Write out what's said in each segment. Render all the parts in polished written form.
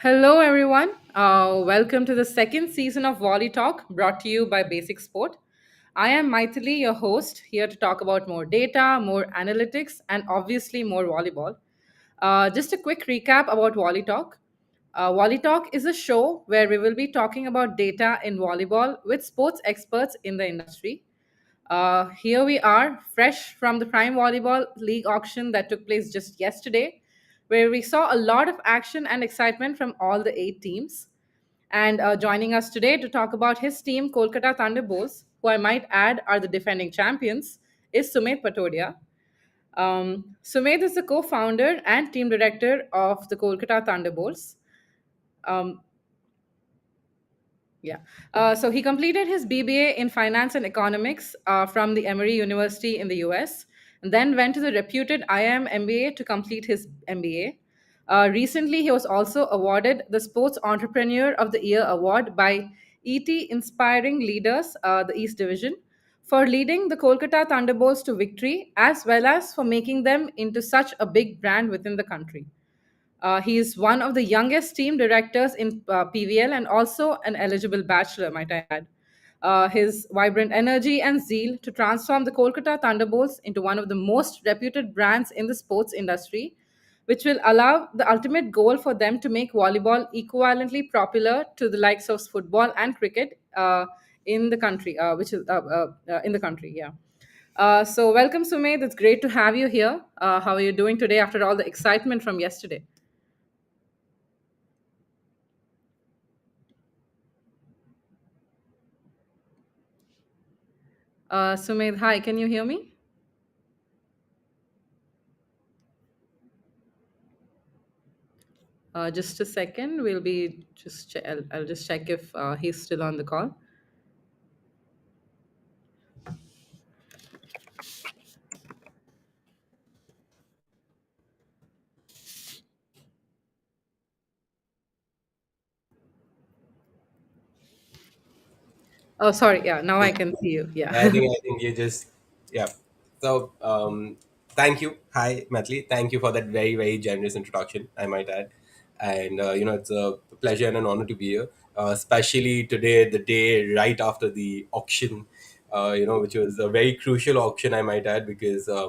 Hello, everyone. Welcome to the second season of Volley Talk, brought to you by Basic Sport. I am Maithili, your host, here to talk about more data, more analytics, and obviously more volleyball. Just a quick recap about Volley Talk. Volley Talk is a show where we will be talking about data in volleyball with sports experts in the industry. Here we are, fresh from the Prime Volleyball League auction that took place just yesterday, where we saw a lot of action and excitement from all the eight teams. And joining us today to talk about his team, Kolkata Thunderbolts, who I might add are the defending champions, is Sumedh Patodia. Sumedh is the co founder and team director of the Kolkata Thunderbolts. Um, Yeah. So he completed his BBA in finance and economics from the Emory University in the US, and then went to the reputed IIM MBA to complete his MBA. Recently, he was also awarded the Sports Entrepreneur of the Year award by ET Inspiring Leaders, the East Division, for leading the Kolkata Thunderbolts to victory, as well as for making them into such a big brand within the country. He is one of the youngest team directors in PVL and also an eligible bachelor, might I add. His vibrant energy and zeal to transform the Kolkata Thunderbolts into one of the most reputed brands in the sports industry, which will allow the ultimate goal for them to make volleyball equivalently popular to the likes of football and cricket in the country, in the country, yeah. So welcome, Sumedh. It's great to have you here. How are you doing today after all the excitement from yesterday? Sumedh, hi, can you hear me? Just a second. I'll just check if he's still on the call. Oh, sorry. Yeah, now I can see you. Yeah, I Yeah. think I think you just yeah. So thank you. Hi, Matli. Thank you for that very generous introduction, I might add. And it's a pleasure and an honor to be here, especially today, the day right after the auction. Which was a very crucial auction, I might add, because uh,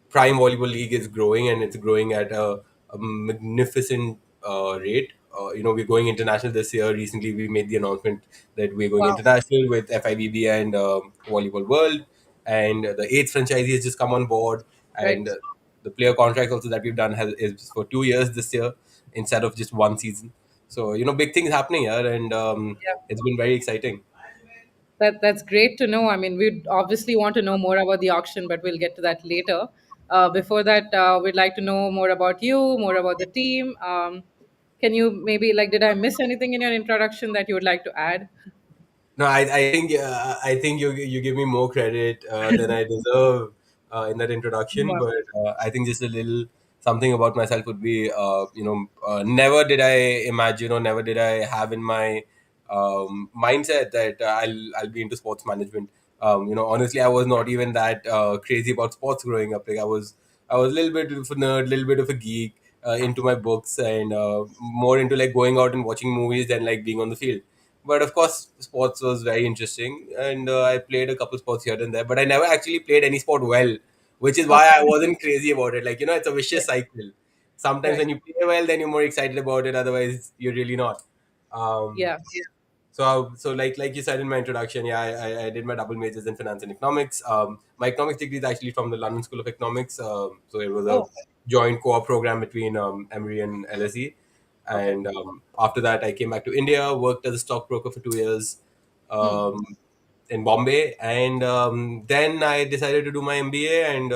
Prime Volleyball League is growing and it's growing at a magnificent rate. We're going international this year. Recently, we made the announcement that we're going Wow. international with FIVB and Volleyball World, and the eighth franchisee has just come on board, Right. and the player contract also that we've done is for 2 years this year instead of just one season. So big things happening here, and Yeah. it's been very exciting. That's great to know. I mean, we'd obviously want to know more about the auction, but we'll get to that later. Before that, we'd like to know more about you, more about the team. Can you maybe did I miss anything in your introduction that you would like to add? No, I think you give me more credit than I deserve in that introduction. Wow. But I think just a little something about myself would be, never did I imagine or never did I have in my mindset that I'll be into sports management. Honestly, I was not even that crazy about sports growing up. Like I was a little bit of a nerd, a little bit of a geek, into my books, and more into like going out and watching movies than like being on the field. But of course, sports was very interesting, and I played a couple sports here and there. But I never actually played any sport well, which is why I Okay. wasn't crazy about it. Like it's a vicious Right. cycle. Sometimes Right. when you play well, then you're more excited about it. Otherwise, you're really not. Um, Yeah. so like you said in my introduction, yeah, I did my double majors in finance and economics. My economics degree is actually from the London School of Economics. So it was a Oh. joint co-op program between Emory and LSE. Okay. And after that, I came back to India, worked as a stockbroker for 2 years Hmm. um, in Bombay, and then I decided to do my MBA, and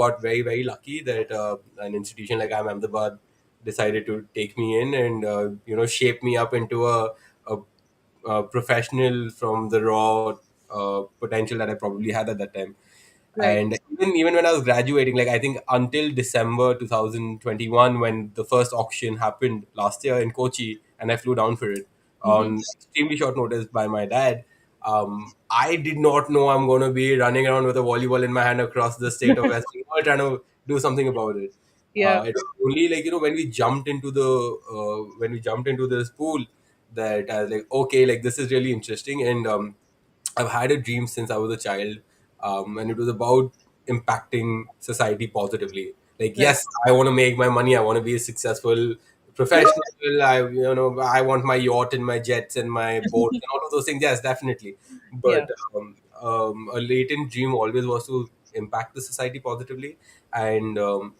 got very lucky that an institution like IIM Ahmedabad decided to take me in and shape me up into a, a professional from the raw potential that I probably had at that time. Right. And even when I was graduating, like I think until December 2021, when the first auction happened last year in Kochi, and I flew down for it Hmm. on extremely short notice by my dad. I did not know I'm going to be running around with a volleyball in my hand across the state of West Bengal trying to do something about it. Yeah. It was only like, when we jumped into the when we jumped into this pool, that I was like, okay, like this is really interesting. And I've had a dream since I was a child, and it was about impacting society positively. Like, Right. yes, I want to make my money. I want to be a successful professional. I want my yacht and my jets and my boats and all of those things. Yes, definitely. Yeah. But a latent dream always was to impact the society positively, and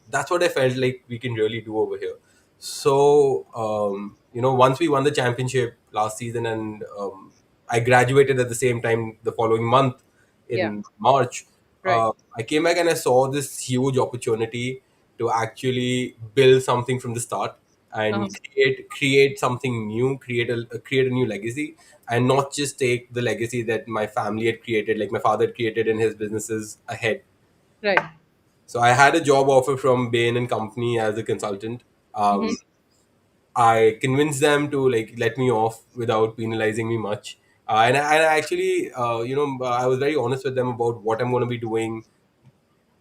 that's what I felt like we can really do over here. So, once we won the championship last season, and I graduated at the same time the following month Yeah. in March. Right. I came back and I saw this huge opportunity to actually build something from the start Uh-huh. and create something new, create a new legacy, and not just take the legacy that my family had created, like my father had created in his businesses ahead. Right. So I had a job offer from Bain and Company as a consultant. Mm-hmm. I convinced them to like let me off without penalizing me much. And I actually, I was very honest with them about what I'm going to be doing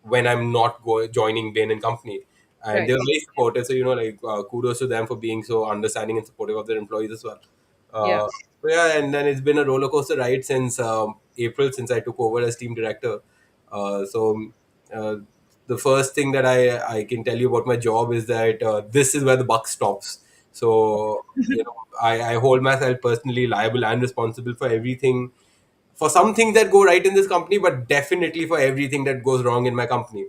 when I'm not joining Bain and Company. And they Right. were very supportive. So, kudos to them for being so understanding and supportive of their employees as well. Yeah. Uh, so yeah, and then it's been a roller coaster ride since April, since I took over as team director. So uh, the first thing that I can tell you about my job is that this is where the buck stops. So, I hold myself personally liable and responsible for everything, for some things that go right in this company, but definitely for everything that goes wrong in my company.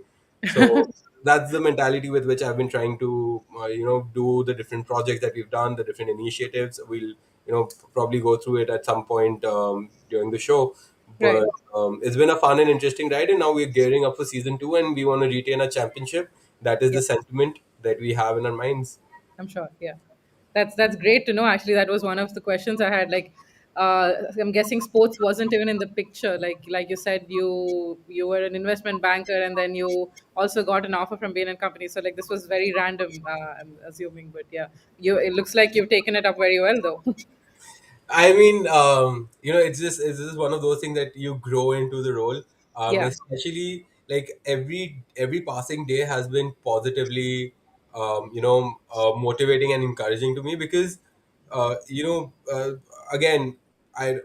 So that's the mentality with which I've been trying to, do the different projects that we've done, the different initiatives. We'll, probably go through it at some point during the show. Right. But it's been a fun and interesting ride, and now we're gearing up for season two, and we want to retain a championship. That is Yeah. the sentiment that we have in our minds. I'm sure. Yeah. That's great to know. Actually, that was one of the questions I had. Like, I'm guessing sports wasn't even in the picture. Like you said, you were an investment banker, and then you also got an offer from Bain and Company. So like this was very random. I'm assuming, but yeah, you. It looks like you've taken it up very well, though. I mean, it's just one of those things that you grow into the role. Yeah. Especially like every passing day has been positively, motivating and encouraging to me, because, again, I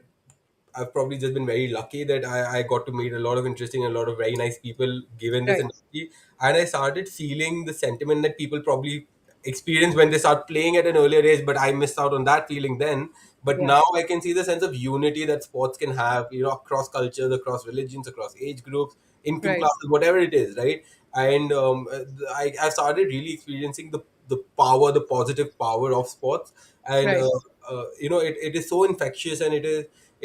I've probably just been very lucky that I got to meet a lot of interesting and a lot of very nice people given this Right. industry. And I started feeling the sentiment that people probably experience when they start playing at an earlier age, but I missed out on that feeling then. But Yeah. now I can see the sense of unity that sports can have, across cultures, across religions, across age groups, income Right. classes, whatever it is, right? And I started really experiencing the power, the positive power of sports. And Right. it is so infectious, and it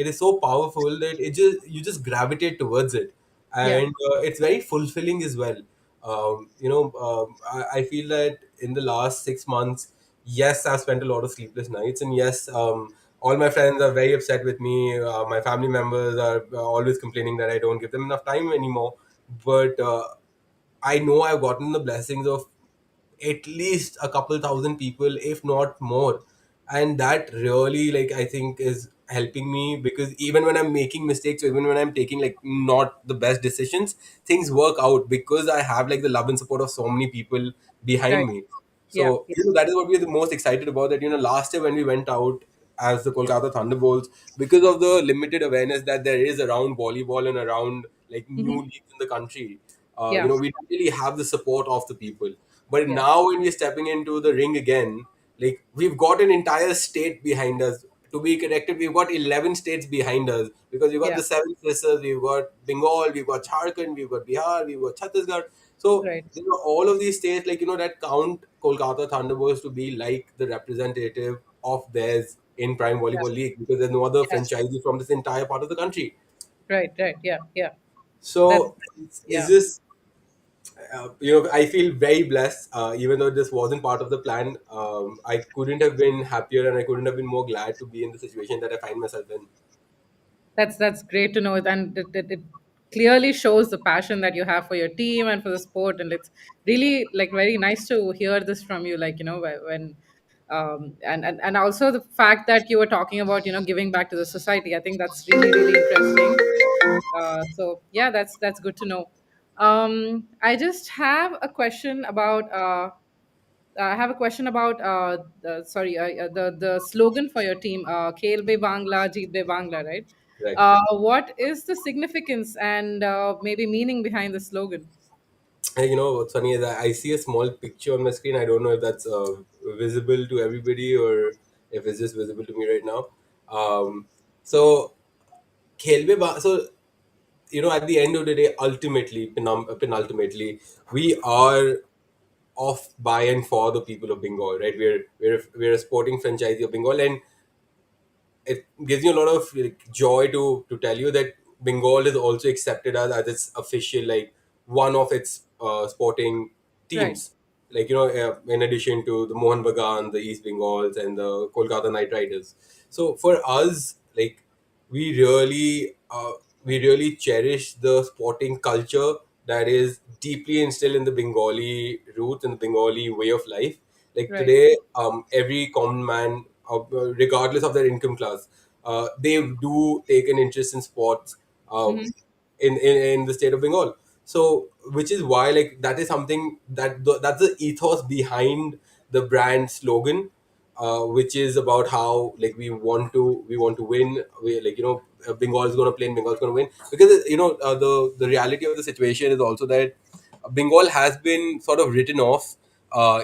is so powerful that you just gravitate towards it. Yeah. And it's very fulfilling as well. I feel that in the last 6 months, yes, I've spent a lot of sleepless nights, and yes, all my friends are very upset with me. My family members are always complaining that I don't give them enough time anymore. But I know I've gotten the blessings of at least a couple thousand people, if not more. And that really, like, I think is helping me, because even when I'm making mistakes, or even when I'm taking like not the best decisions, things work out because I have like the love and support of so many people behind Right. me. Yeah. So, Yeah. that is what we're the most excited about. That, last year when we went out as the Kolkata Thunderbolts, because of the limited awareness that there is around volleyball and around like new Hmm. leagues in the country, Yeah. we don't really have the support of the people. But Yeah. now when we're stepping into the ring again, like we've got an entire state behind us. To be corrected, we've got 11 states behind us, because we've got Yeah. the seven sisters, we've got Bengal, we've got Jharkhand, we've got Bihar, we've got Chhattisgarh. So, Right. all of these states, like, that count Kolkata Thunderbirds to be like the representative of theirs in Prime Yeah. Volleyball League, because there's no other Yeah. franchisee from this entire part of the country. Right. Right. Yeah. Yeah. That's So, is yeah. this I feel very blessed, even though this wasn't part of the plan. I couldn't have been happier, and I couldn't have been more glad to be in the situation that I find myself in. That's great to know, and it clearly shows the passion that you have for your team and for the sport, and it's really like very nice to hear this from you. Like when and also the fact that you were talking about giving back to the society. I think that's really interesting. So yeah, that's good to know. I just have a question about. I have a question about the slogan for your team, "Khel be Bangla, Jeet be Bangla," right? Right. What is the significance and maybe meaning behind the slogan? And what's funny is I see a small picture on my screen. I don't know if that's visible to everybody or if it's just visible to me right now. So so at the end of the day, ultimately, penultimately, we are of by and for the people of Bengal, right? We're a sporting franchisee of Bengal, and it gives you a lot of like, joy to tell you that Bengal is also accepted as its official, like one of its sporting Right. teams. Like in addition to the Mohan Bagan, the East Bengals, and the Kolkata Knight Riders. So for us, like we really uh, we really cherish the sporting culture that is deeply instilled in the Bengali roots and the Bengali way of life. Like Right. today, every common man, regardless of their income class, they do take an interest in sports uh, Mm-hmm. in the state of Bengal. So, which is why like that is something that's the ethos behind the brand slogan, which is about how like we want to win. We like Bengal is going to play and Bengal is going to win because the reality of the situation is also that Bengal has been sort of written off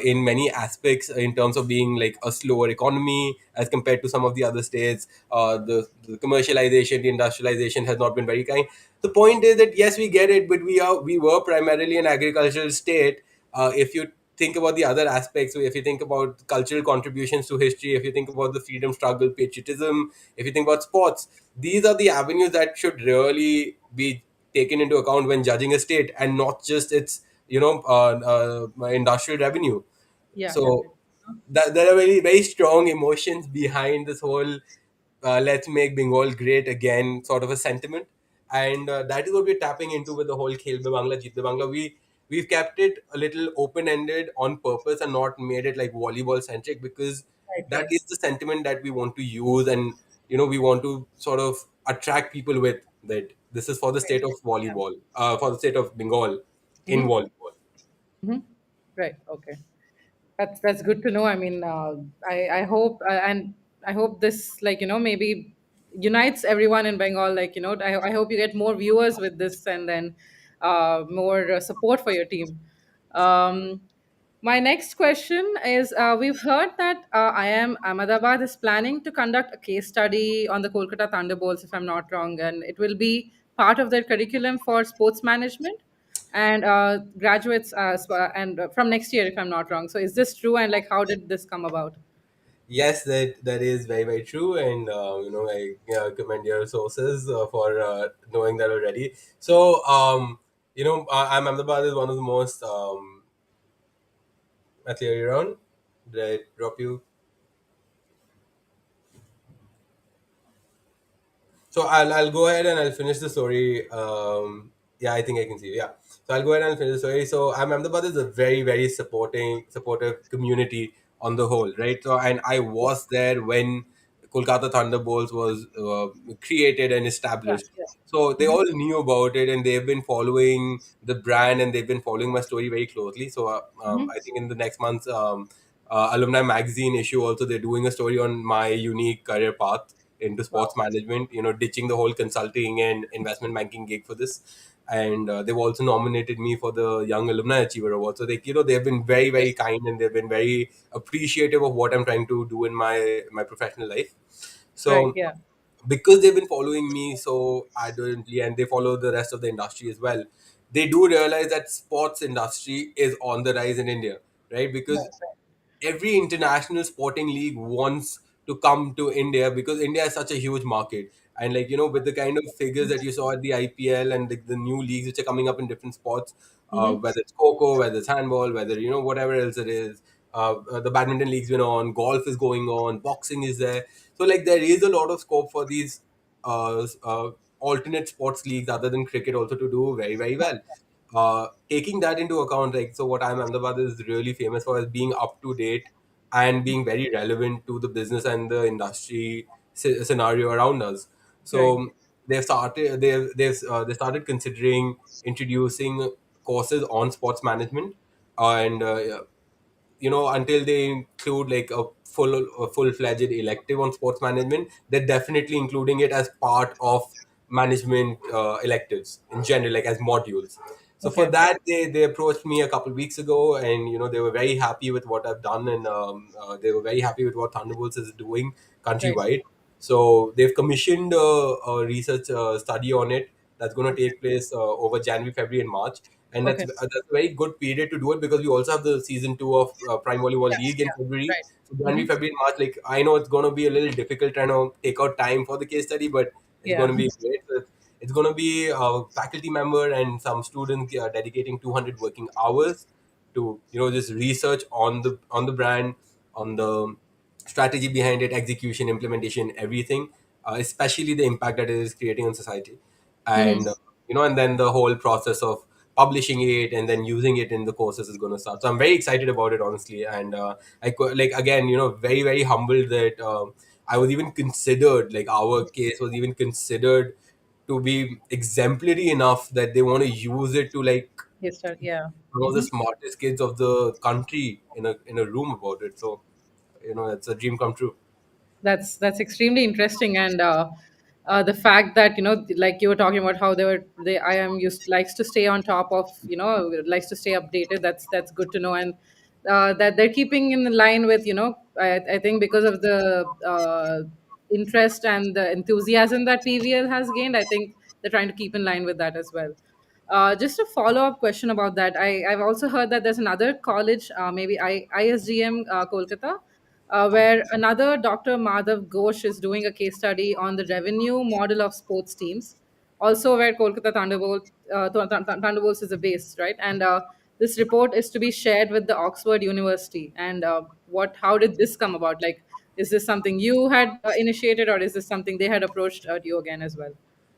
in many aspects in terms of being like a slower economy as compared to some of the other states. The commercialization, the industrialization has not been very kind. The point is that yes, we get it, but we were primarily an agricultural state. If you think about the other aspects, so if you think about cultural contributions to history, if you think about the freedom struggle, patriotism, if you think about sports, these are the avenues that should really be taken into account when judging a state and not just its industrial revenue. Yeah, So definitely. there are very very strong emotions behind this whole let's make Bengal great again sort of a sentiment, and that is what we're tapping into with the whole Khel Be Bangla Jeet Be Bangla. We've kept it a little open ended on purpose and not made it like volleyball centric because Right. that Right. is the sentiment that we want to use, and we want to sort of attract people with that. This is for the Great. state of Yeah. volleyball, for the state of Bengal in Mm-hmm. volleyball. Mm-hmm. Right. Okay. That's good to know. I mean, I hope and I hope this, like, maybe unites everyone in Bengal. Like, I hope you get more viewers with this, and then more support for your team. Um, my next question is: we've heard that IIM Ahmedabad is planning to conduct a case study on the Kolkata Thunderbolts, if I'm not wrong, and it will be part of their curriculum for sports management and graduates and from next year, if I'm not wrong. So is this true, and like how did this come about? Yes, that is very very true, and I commend your sources for knowing that already. So I'm Ahmedabad is one of the most theory around. Did I drop you? So I'll go ahead and I'll finish the story. Yeah, I think I can see. Yeah, so I'll go ahead and finish the story. So Ahmedabad is a very very supportive community on the whole, right? So and I Yeah. was there when Kolkata Thunderbolts was created and Yeah. established. Yeah. So they Hmm. all knew about it and they've been following the brand and they've been following my story very closely. So Hmm. I think in the next month's alumni magazine issue also they're doing a story on my unique career path into sports Wow. management, ditching the whole consulting and investment banking gig for this. And they've also nominated me for the Young Alumni Achiever Award. So they've been very, Great. very kind and they've been very appreciative of what I'm trying to do in my professional life. Right. So Yeah. because they've been following me so ardently and they follow the rest of the industry as well, they do realize that sports industry is on the rise in India, right? Because Right. Right. every international sporting league wants to come to India because India is such a huge market. And like with the kind of figures that you saw at the IPL and the new leagues which are coming up in different sports, Hmm. whether it's Coco, whether it's handball, whether whatever else it is, the badminton leagues been on, golf is going on, boxing is there. So like there is a lot of scope for these alternate sports leagues other than cricket also to do very very well. Taking that into account, like so, what I'm Ahmedabad is really famous for is being up to date and being very relevant to the business and the industry scenario around us. Right. So they started considering introducing courses on sports management, and until they include like a full-fledged elective on sports management, they're definitely including it as part of management electives in general, like as modules. So for Okay. that, they approached me a couple of weeks ago, and they were very happy with what I've done, and they were very happy with what Thunderbolts is doing Right. countrywide. So they've commissioned a research study on it that's going to take place over January, February, and March. And Okay. that's a very good period to do it, because we also have the season two of Prime Volleyball Yeah. League in Yeah. February. Right. So January, Mm-hmm. February, and March, like I know it's going to be a little difficult trying to take out time for the case study, but it's going Yeah. to be great. So it's going to be a faculty member and some students dedicating 200 working hours to just research on the brand, on the strategy behind it, execution, implementation, everything, especially the impact that it is creating on society, Mm-hmm. and and then the whole process of publishing it and then using it in the courses is going to start. So I'm very excited about it, honestly, and like again, very very humbled that I was even considered, like our case was even considered to be exemplary enough that they want to use it to like Yes, sir. Yeah. some of the Mm-hmm. smartest kids of the country in a room about it. So it's a dream come true. That's extremely interesting, and the fact that like you were talking about how they I am used likes to stay on top of likes to stay updated. That's good to know, and that they're keeping in line with I think because of the interest and the enthusiasm that PVL has gained. I think they're trying to keep in line with that as well. Just a follow up question about that. I've also heard that there's another college, maybe ISGM Kolkata, where another Dr. Madhav Ghosh is doing a case study on the revenue model of sports teams, also where Kolkata Thunderbolts is a base, right? And this report is to be shared with the Oxford University. And how did this come about? Like, is this something you had initiated, or is this something they had approached you again as well?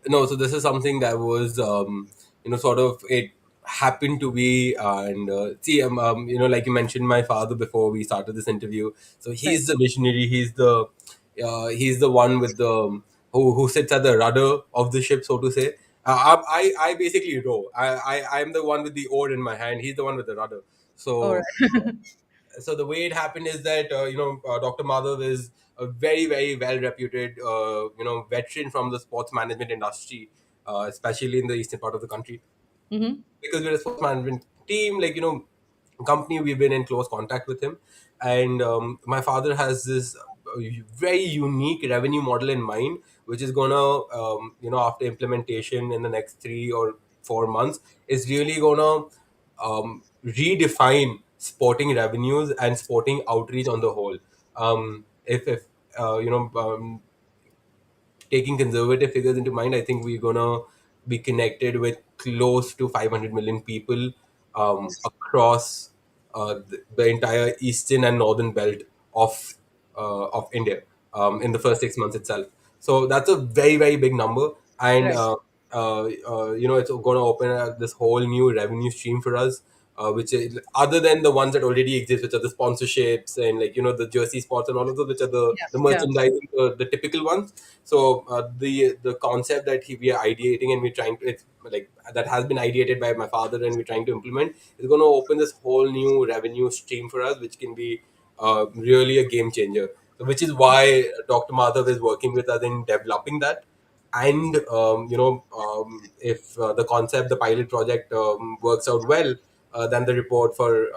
No, so this is something that was sort of it happened to be, and see, like you mentioned my father before we started this interview. So Right. he's the visionary, he's the one with the who sits at the rudder of the ship, so to say. I basically row. I'm the one with the oar in my hand, he's the one with the rudder. All So right. the way it happened is that Dr. Madhav is a very very well reputed veteran from the sports management industry, especially in the eastern part of the country, Mm-hmm. because we're a sports management team, like company, we've been in close contact with him. And my father has this very unique revenue model in mind, which is gonna after implementation in the next 3 or 4 months, is really gonna redefine sporting revenues and sporting outreach on the whole. If taking conservative figures into mind, I think we're gonna be connected with close to 500 million people across the entire eastern and northern belt of India in the first 6 months itself. So that's a very very big number, and Right. it's going to open this whole new revenue stream for us, which is, other than the ones that already exist, which are the sponsorships and like the jersey spots and all of those, which are Yeah. the Yeah. merchandising, the typical ones. So the concept that we are ideating and we're trying to, it's like that has been ideated by my father and we're trying to implement, is going to open this whole new revenue stream for us, which can be really a game changer. So, which is why Dr. Madhav is working with us in developing that. And if the concept, the pilot project works out well, then the report for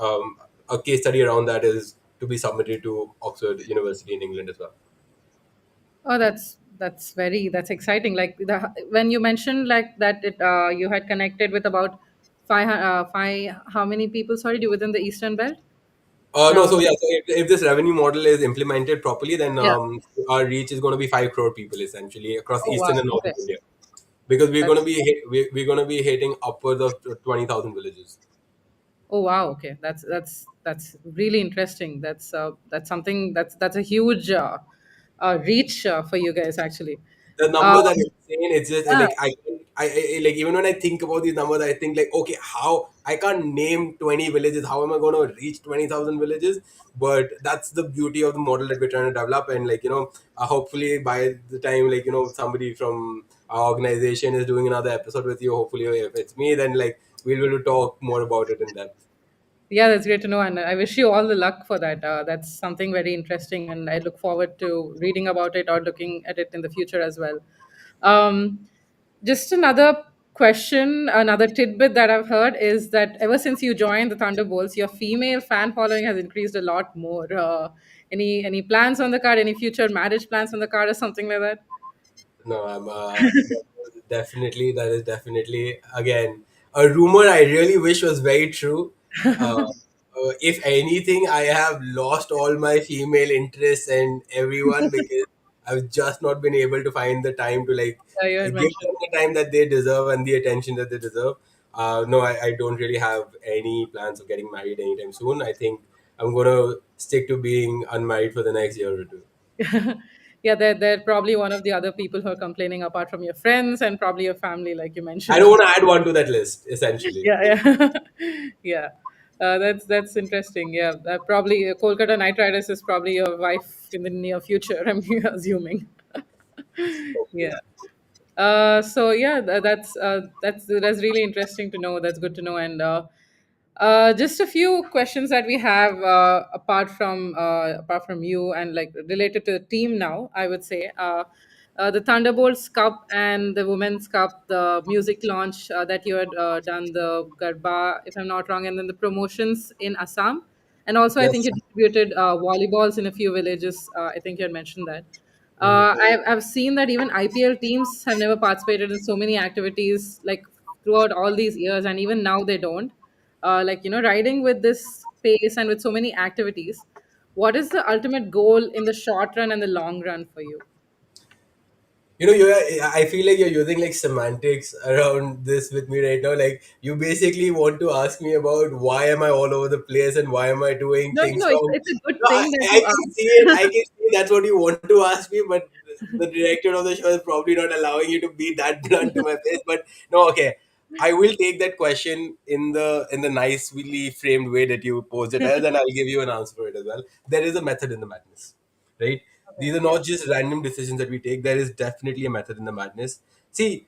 a case study around that is to be submitted to Oxford University in England as well. Oh, that's exciting. Like when you mentioned like that you had connected with about five, how many people? Sorry, within the Eastern Belt No, so around. yeah, so if this revenue model is implemented properly, then Yeah. our reach is going to be 5 crore people essentially across Oh wow. eastern and northern Okay. India, because we're going to That's be we're going to be hitting upwards of 20,000 villages. Oh wow. Okay. That's really interesting. That's something that's a huge reach for you guys actually. The Um, numbers are insane. It's just yeah. like like even when I think about these numbers, I think like, okay, how I can't name 20 villages. How am I going to reach 20,000 villages? But that's the beauty of the model that we're trying to develop. And like hopefully by the time like somebody from our organization is doing another episode with you, hopefully if it's me, then like we'll be able to talk more about it in depth. Yeah, that's great to know, and I wish you all the luck for that. That's something very interesting, and I look forward to reading about it or looking at it in the future as well. Um, just another question, another tidbit that I've heard is that ever since you joined the Thunderbolts, your female fan following has increased a lot more. Any plans on the card? Any future marriage plans on the card, or something like that? No, definitely, that is definitely, again, a rumor I really wish was very true. If anything, I have lost all my female interests and everyone because I've just not been able to find the time to like You had give mentioned. them the time that they deserve and the attention that they deserve. No, I don't really have any plans of getting married anytime soon. I think I'm gonna stick to being unmarried for the next year or two. Yeah, they're probably one of the other people who are complaining apart from your friends and probably your family, like you I mentioned. don't want to add one to that list, essentially. Yeah, yeah, yeah. That's interesting. Yeah, probably Kolkata Knight Riders is probably your wife in the near future. I'm assuming. Yeah. So yeah, that's really interesting to know. That's good to know. And just a few questions that we have apart from you and like related to the team now. I would say the Thunderbolts Cup and the Women's Cup, the music launch that you had done, the Garba, if I'm not wrong, and then the promotions in Assam, and also I think Yes. you distributed volleyballs in a few villages. I think you had mentioned that. Mhm. I've seen that even IPL teams have never participated in so many activities like throughout all these years, and even now they don't. Like, riding with this pace and with so many activities, what is the ultimate goal in the short run and the long run for you? I feel like you're using like semantics around this with me right now. Like, you basically want to ask me about why am I all over the place and why am I doing No, things no, wrong. it's a good No, thing that I you can see it. I ask. can see that's what you want to ask me, but the director of the show is probably not allowing you to be that blunt to my face. But no, okay. I will take that question in the nicely framed way that you posed it as, and I'll give you an answer for it as well. There is a method in the madness, right? Okay, These are yeah, not just random decisions that we take. There is definitely a method in the madness. See,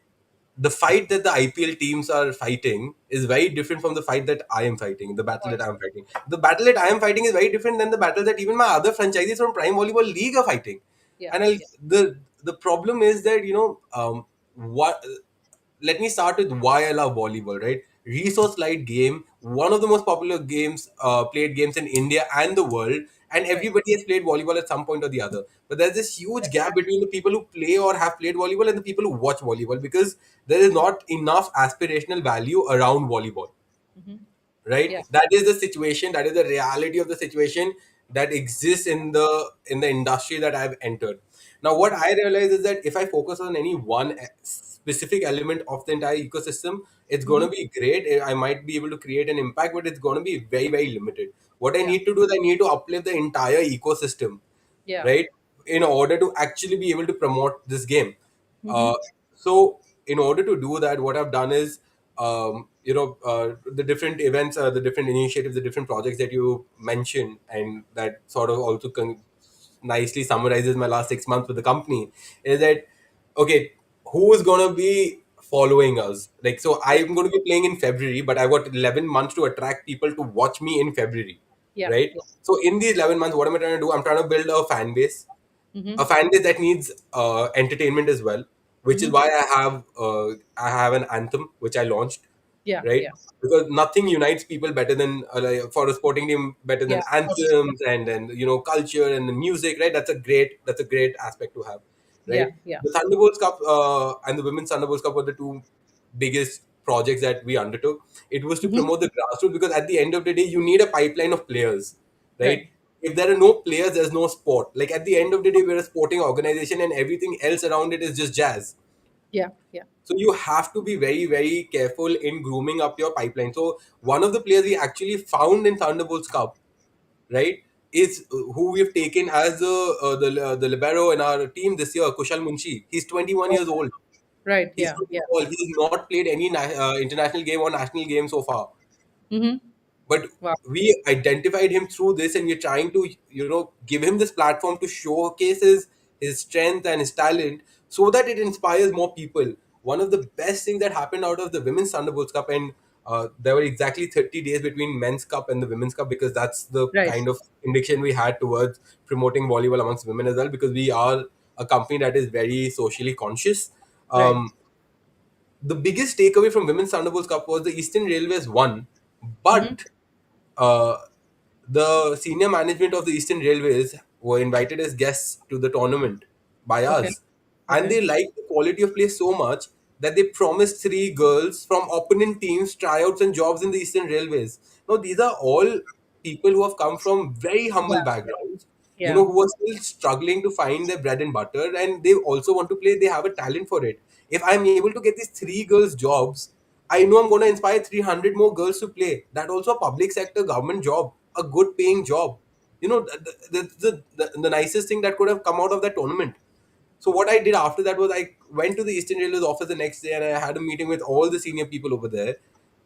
the fight that the IPL teams are fighting is very different from the fight that I am fighting, the of battle that I course. am fighting. The battle that I am fighting is very different than the battle that even my other franchises from Prime Volleyball League are fighting. Yeah, And yeah, the problem is that, what let me start with why I love volleyball, right? Resource light game, one of the most popular games, played games in India and the world, and right, everybody has played volleyball at some point or the other. But there's this huge right. gap between the people who play or have played volleyball and the people who watch volleyball because there is not enough aspirational value around volleyball, Hmm. right? Yeah. That is the situation, that is the reality of the situation that exists in the industry that I've entered. Now what Hmm. I realize is that if I focus on any one specific element of the entire ecosystem, it's going to Hmm. be great. I might be able to create an impact, but it's going to be very, very limited. What I Yeah. need to do is I need to uplift the entire ecosystem, Yeah. right? In order to actually be able to promote this game. Hmm. Uh, so, in order to do that, what I've done is, the different events, the different initiatives, the different projects that you mentioned, and that sort of also nicely summarizes my last 6 months with the company, is that, okay, who is going to be following us? Like, so Right. I'm going to be playing in February, but I've got 11 months to attract people to watch me in February, Yeah. right? Yeah. So in these 11 months, what am I trying to do? I'm trying to build Hmm. a fan base that needs entertainment as well, which is Hmm. why I have an anthem which I launched, Yeah. right? Yeah. Because nothing unites people better than like, for a sporting team better Yeah. than Of course. anthems and culture and the music, right? That's a great aspect to have, Yeah. right? Yeah. The Thunderbolts Cup and the Women's Thunderbolts Cup were the two biggest projects that we undertook. It was to Hmm. promote the grassroots because at the end of the day, you need a pipeline of players, right? Right. If there are no players, there's no sport. Like at the end of the day, we're a sporting organization, and everything else around it is just jazz. Yeah. Yeah. So you have to be very, very careful in grooming up your pipeline. So one of the players we actually found in Thunderbolts Cup, right, is who we've taken as the libero in our team this year, Kushal Munshi. He's 21 years Okay. old. Right. He's Yeah. too Yeah. small. He's not played any international game or national game so far. Hmm. But Wow. we identified him through this, and we're trying to give him this platform to showcase his strength and his talent so that it inspires more people. One of the best things that happened out of the Women's Thunderbolts Cup, and there were exactly 30 days between men's cup and the women's cup, because that's the Right. kind of indication we had towards promoting volleyball amongst women as well, because we are a company that is very socially conscious. Right. The biggest takeaway from women's Thunderbolts Cup was the Eastern Railways won, Mm-hmm. but uh, the senior management of the Eastern Railways were invited as guests to the tournament by Okay. us, and Okay. they liked the quality of play so much that they promised three girls from opponent teams tryouts and jobs in the Eastern Railways. Now, these are all people who have come from very humble Yeah. backgrounds, Yeah. who are still struggling to find their bread and butter, and they also want to play. They have a talent for it. If I'm able to get these three girls jobs, I know I'm going to inspire 300 more girls to play. That also a public sector government job, a good paying job. The nicest thing that could have come out of that tournament. So what I did after that was I went to the Eastern Railways office the next day and I had a meeting with all the senior people over there.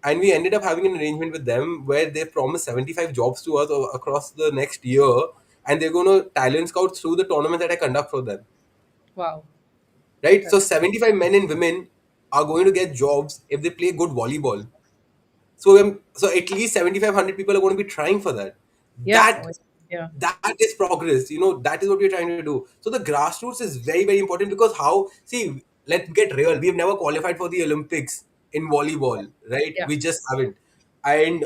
And we ended up having an arrangement with them where they promised 75 jobs to us across the next year. And they're going to talent scout through the tournament that I conduct for them. Wow. Right? So That's 75 men and women are going to get jobs if they play good volleyball. So at least 7,500 people are going to be trying for that. yeah. That Oh, yeah. that is progress. That is what we're trying to do. So the grassroots is very very important, because how, see, let's get real. We've never qualified for the Olympics in volleyball, right? Yeah. We just haven't. And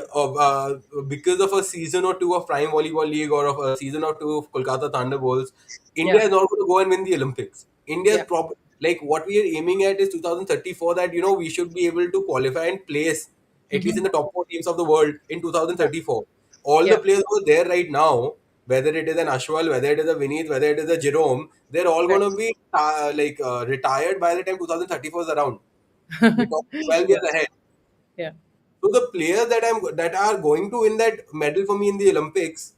because of a season or two of Prime Volleyball League or of a season or two of Kolkata Thunderbolts, India Yeah. is not going to go and win the Olympics. India's Yeah. prob like what we are aiming at is 2034, that we should be able to qualify and place at least in Mm-hmm. the top four teams of the world in Yeah. 2034. All the Yeah. players who are there right now, whether it is an Ashwal, whether it is a Vineet, whether it is a Jerome, they're all Right. going to be retired by the time 2034 is around. We're talking 12 Yeah. years ahead. Yeah. So the players that are going to win that medal for me in the Olympics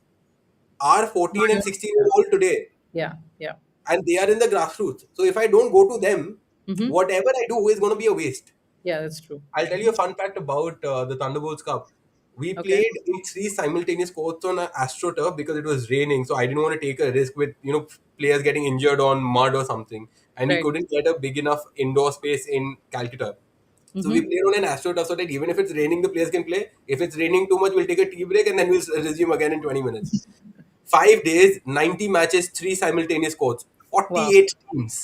are 14 and 16-year old today, Yeah. Yeah. and they are in the grassroots. So if I don't go to them, Mm-hmm. whatever I do is going to be a waste. Yeah, that's true. I'll tell Mm-hmm. you a fun fact about the Thunderbolts Cup. We Okay. played in three simultaneous courts on an AstroTurf because it was raining, so I didn't want to take a risk with players getting injured on mud or something, and we Right. couldn't get a big enough indoor space in Calcutta. So we Mm-hmm. played on an AstroTurf so that even if it's raining, the players can play. If it's raining too much, we'll take a tea break and then we'll resume again in 20 minutes. 5 days, 90 matches, three simultaneous courts, Wow. 48 teams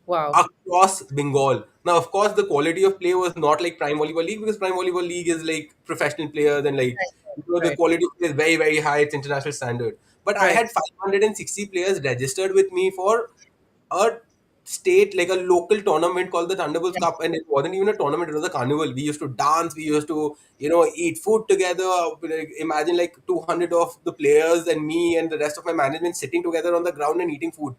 Wow. across Bengal. Now, of course, the quality of play was not like Prime Volleyball League, because Prime Volleyball League is like professional players and like the Right. quality of play is very very high. It's international standard. But I Right. had 560 players registered with me for a state, like a local tournament called the Thunderbolts Yeah. Cup, and it wasn't even a tournament; it was a carnival. We used to dance, we used to eat food together. Like, imagine like 200 of the players and me and the rest of my management sitting together on the ground and eating food.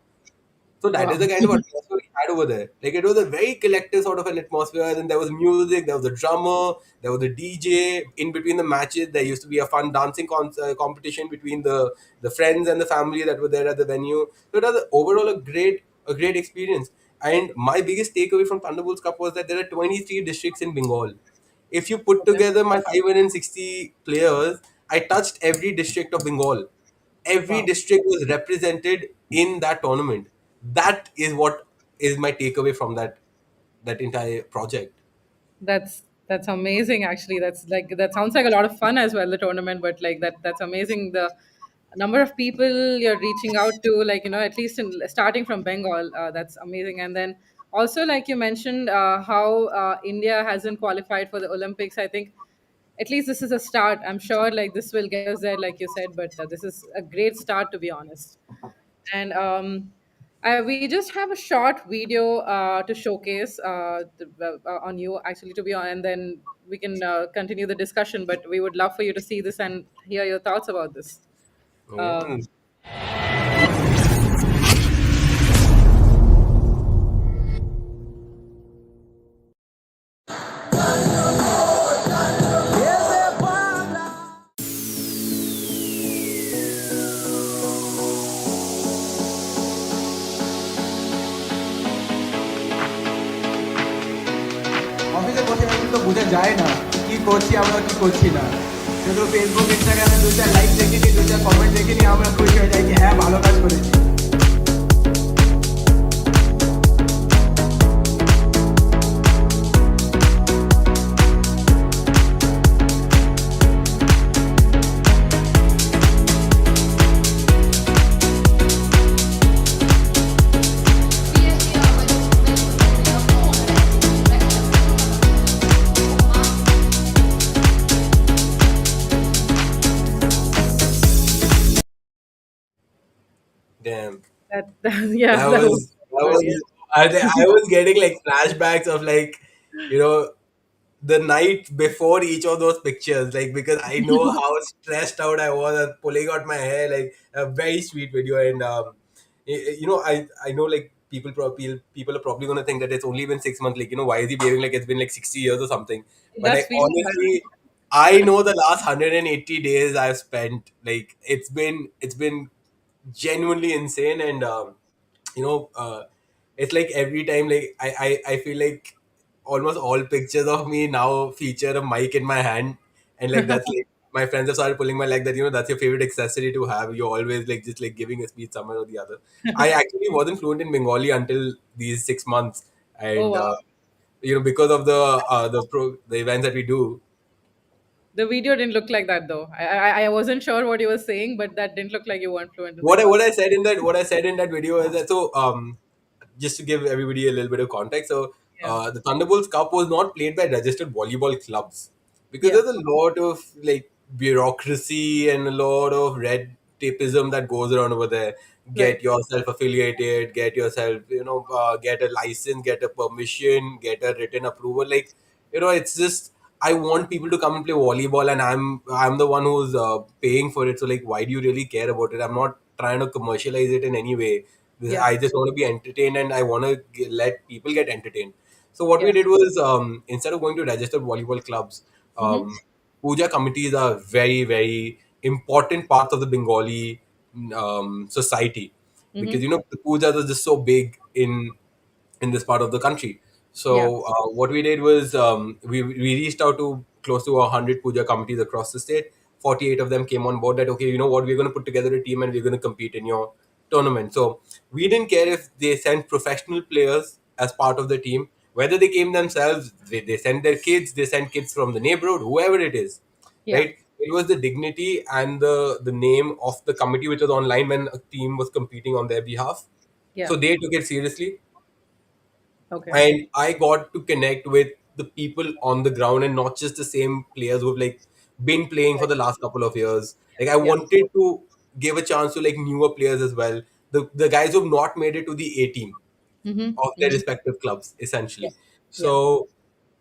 So that is Wow. the kind of atmosphere we had over there. Like it was a very collective sort of an atmosphere. And there was music, there was a drummer, there was a DJ. In between the matches, there used to be a fun dancing competition between the friends and the family that were there at the venue. So it was overall a great experience. And my biggest takeaway from Thunderbolts Cup was that there are 23 districts in Bengal. If you put Okay. together my 560 players, I touched every district of Bengal. Every Wow. district was represented in that tournament. That is what is my takeaway from that entire project. That's amazing actually. That's like that sounds like a lot of fun as well, the tournament, but like that's amazing, the number of people you're reaching out to, like, at least in starting from Bengal. That's amazing. And then also, like you mentioned, how India hasn't qualified for the Olympics. I think at least this is a start. I'm sure like this will get us there, like you said, but this is a great start, to be honest. And we just have a short video to showcase on you, actually, to be on, and then we can continue the discussion. But we would love for you to see this and hear your thoughts about this. Yeah. অফিসে বসে বসে তো বোঝা যায় না কি করছি আমরা কি করছি না, শুধু ফেসবুক ইনস্টাগ্রামে দু চার লাইক দেখে নিই, দু চার কমেন্ট দেখে নিই, আমরা খুশি হয়ে যাই যে হ্যাঁ ভালো কাজ করেছি। Damn. Yeah, That that was was that brilliant. was I was getting like flashbacks of like, you know, the night before each of those pictures, like because I know how stressed out I was at pulling out my hair, like a very sweet video. And you know, I know like people are probably gonna think that it's only been 6 months, like, you know, why is he behaving like it's been like 60 years or something? But That's like feeling bad. honestly, I know the last 180 days I've spent, like it's been genuinely insane. And you know, it's like every time, like I feel like almost all pictures of me now feature a mic in my hand. And like that's like my friends have started pulling my leg that, you know, that's your favorite accessory to have. You're always like just like giving a speech somewhere or the other. I actually wasn't fluent in Bengali until these 6 months. Oh And wow. you know, because of the events that we do. The video didn't look like that though. I wasn't sure what you were saying, but that didn't look like you weren't fluent in What Bengali. I said in that, what I said in that video is that, so just to give everybody a little bit of context, so Yeah. the Thunderbolts Cup was not played by registered volleyball clubs, because Yeah. there's a lot of like bureaucracy and a lot of red tapeism that goes around over there. Right. Get yourself affiliated, get yourself, you know, get a license, get a permission, get a written approval. Like, you know, it's just, I want people to come and play volleyball, and I'm the one who's paying for it. So like, why do you really care about it? I'm not trying to commercialize it in any way. Yeah. I just want to be entertained, and I want to let people get entertained. So what we Yeah. did was, instead of going to registered volleyball clubs, Mm-hmm. puja committees are very very important part of the Bengali society, because Mm-hmm. you know the pujas are just so big in this part of the country. Yeah. So what we did was, we reached out to close to 100 puja committees across the state. 48 of them came on board that, okay, you know what, we're going to put together a team and we're going to compete in your tournament. So we didn't care if they sent professional players as part of the team, whether they came themselves, they sent their kids, they sent kids from the neighborhood, whoever it is, Yeah. right? It was the dignity and the name of the committee which was online when a team was competing on their behalf. Yeah. So they took it seriously, Okay. and I got to connect with the people on the ground, and not just the same players who've like been playing for Right. the last couple of years. Like I Yeah. wanted to give a chance to like newer players as well, the guys who've not made it to the A team Mm-hmm. of their Mm-hmm. respective clubs, Yeah. essentially. Yeah. So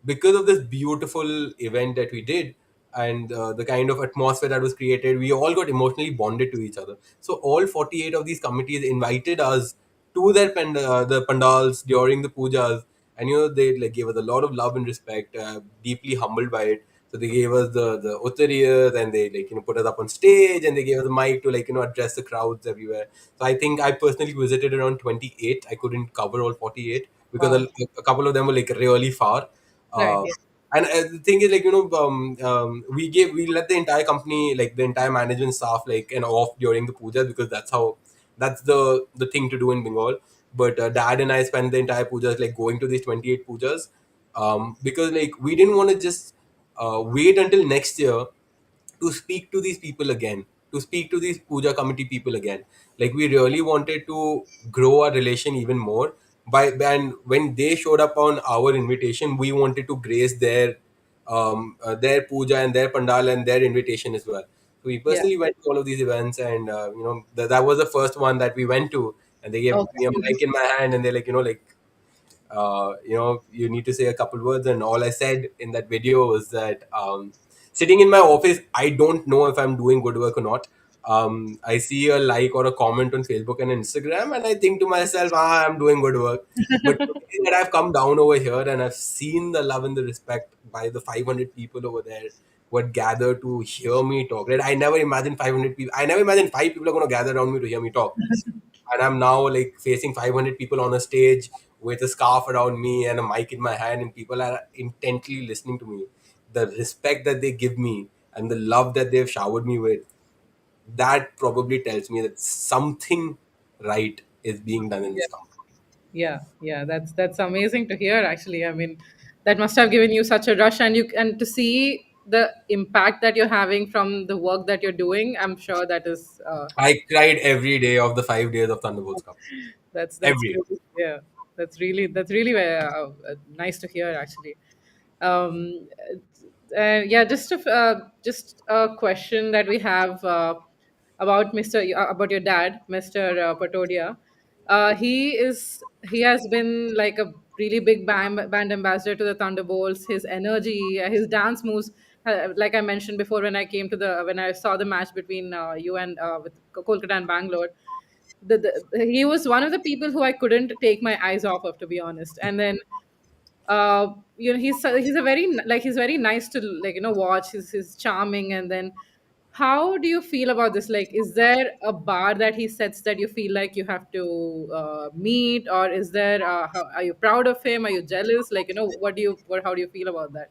because of this beautiful event that we did, and the kind of atmosphere that was created, we all got emotionally bonded to each other. So all 48 of these committees invited us to their the pandals during the pujas, and you know, they like gave us a lot of love and respect, deeply humbled by it. So they gave us the uttariyas, and they like, you know, put us up on stage, and they gave us a mic to like, you know, address the crowds everywhere. So I think I personally visited around 28. I couldn't cover all 48 because Wow. a couple of them were like really far. Right. uh, Yeah. and the thing is, like, you know, we let the entire company, like the entire management staff, like an off during the puja, because that's the thing to do in Bengal. But dad and I spent the entire pujas like going to these 28 pujas, because like we didn't want to just wait until next year to speak to these people again, to speak to these puja committee people again. Like we really wanted to grow our relation even more. And when they showed up on our invitation, we wanted to grace their puja and their pandal and their invitation as well. So we Yeah. personally went to all of these events, and you know, that was the first one that we went to, and they gave me a Okay. mic in my hand, and they're like, you know, like, you know, you need to say a couple words. And all I said in that video was that, sitting in my office, I don't know if I'm doing good work or not. I see a like or a comment on Facebook and Instagram, and I think to myself, I'm doing good work. But today that I've come down over here and I've seen the love and the respect by the 500 people over there who had gathered to hear me talk. Right? I never imagined 500 people. I never imagined five people are going to gather around me to hear me talk. And I'm now like facing 500 people on a stage with a scarf around me and a mic in my hand, and people are intently listening to me. The respect that they give me and the love that they've showered me with, that probably tells me that something right is being done in Yeah. this company. Yeah. Yeah. That's amazing to hear. Actually, I mean, that must have given you such a rush, and to see the impact that you're having from the work that you're doing. I'm sure that is. I cried every day of the 5 days of Thunderbolts Cup. That's Every day. great. Yeah, that's really nice to hear actually. Um, yeah, just a question that we have about about your dad, Mr. Patodia. He has been like a really big band ambassador to the Thunderbolts. His energy, his dance moves, like I mentioned before, when I saw the match between you and with Kolkata and Bangalore, he was one of the people who I couldn't take my eyes off of, to be honest. And then he's a he's very nice to watch. He's charming. And then how do you feel about this? Like, is there a bar that he sets that you feel like you have to meet, or is there are you proud of him? Are you jealous? Like, how do you feel about that?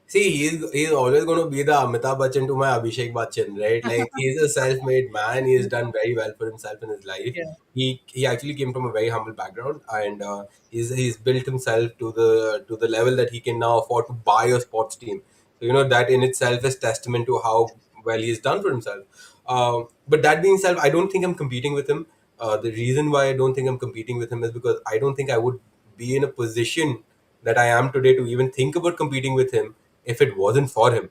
See, he's always going to be the Amitabh Bachchan to my Abhishek Bachchan, right? Like he's a self-made man. He has done very well for himself in his life. Yeah, He actually came from a very humble background, and he's built himself to the level that he can now afford to buy a sports team. So that in itself is testament to how well he's done for himself. But that being said, I don't think I'm competing with him. The reason why I don't think I'm competing with him is because I don't think I would be in a position that I am today to even think about competing with him if it wasn't for him.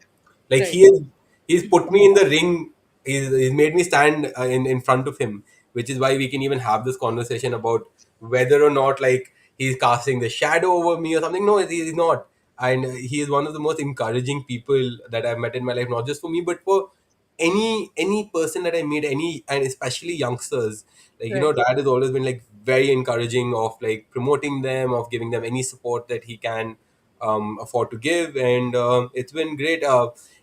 Like right, he's put me in the ring. He's made me stand in front of him, which is why we can even have this conversation about whether or not like he's casting the shadow over me or something. No, he's not. And he is one of the most encouraging people that I've met in my life, not just for me, but for any person that I meet, any and especially youngsters. Like right, dad has always been like very encouraging of like promoting them, of giving them any support that he can afford to give, and it's been great.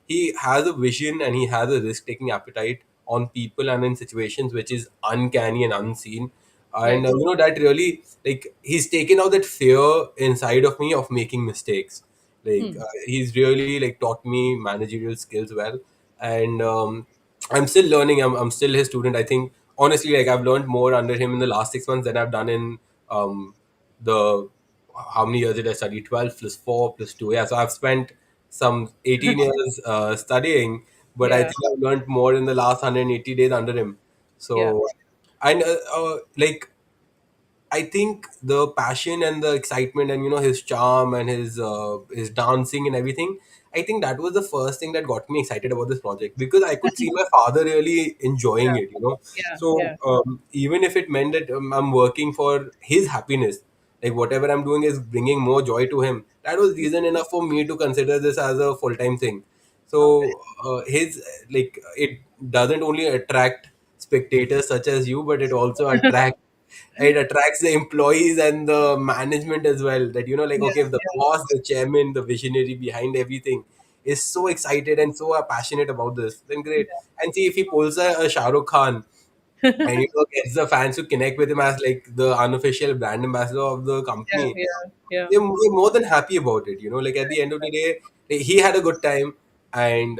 He has a vision and he has a risk-taking appetite on people and in situations which is uncanny and unseen. And right. that really like he's taken out that fear inside of me of making mistakes. Like Hmm. he's really like taught me managerial skills well, and I'm still learning. I'm still his student. I think honestly, like I've learned more under him in the last 6 months than I've done in the how many years did I study? 12 plus 4 plus 2. Yeah, so I've spent some 18 years studying, but I Yeah, think I've learned more in the last 180 days under him. yeah, So, and like I think the passion and the excitement and his charm and his dancing and everything. I think that was the first thing that got me excited about this project because I could see my father really enjoying yeah, it. yeah, So yeah. even if it meant that I'm working for his happiness, like whatever I'm doing is bringing more joy to him. That was reason enough for me to consider this as a full time thing. Okay. So his like it doesn't only attract spectators such as you, but it attracts the employees and the management as well, that like Yeah, okay, if the yeah, boss, the chairman, the visionary behind everything is so excited and so passionate about this, then great. And see if he pulls a Shah Rukh Khan and gets the fans to connect with him as like the unofficial brand ambassador of the yeah, company, yeah, yeah. we're more than happy about it. Like at the end of the day, he had a good time, and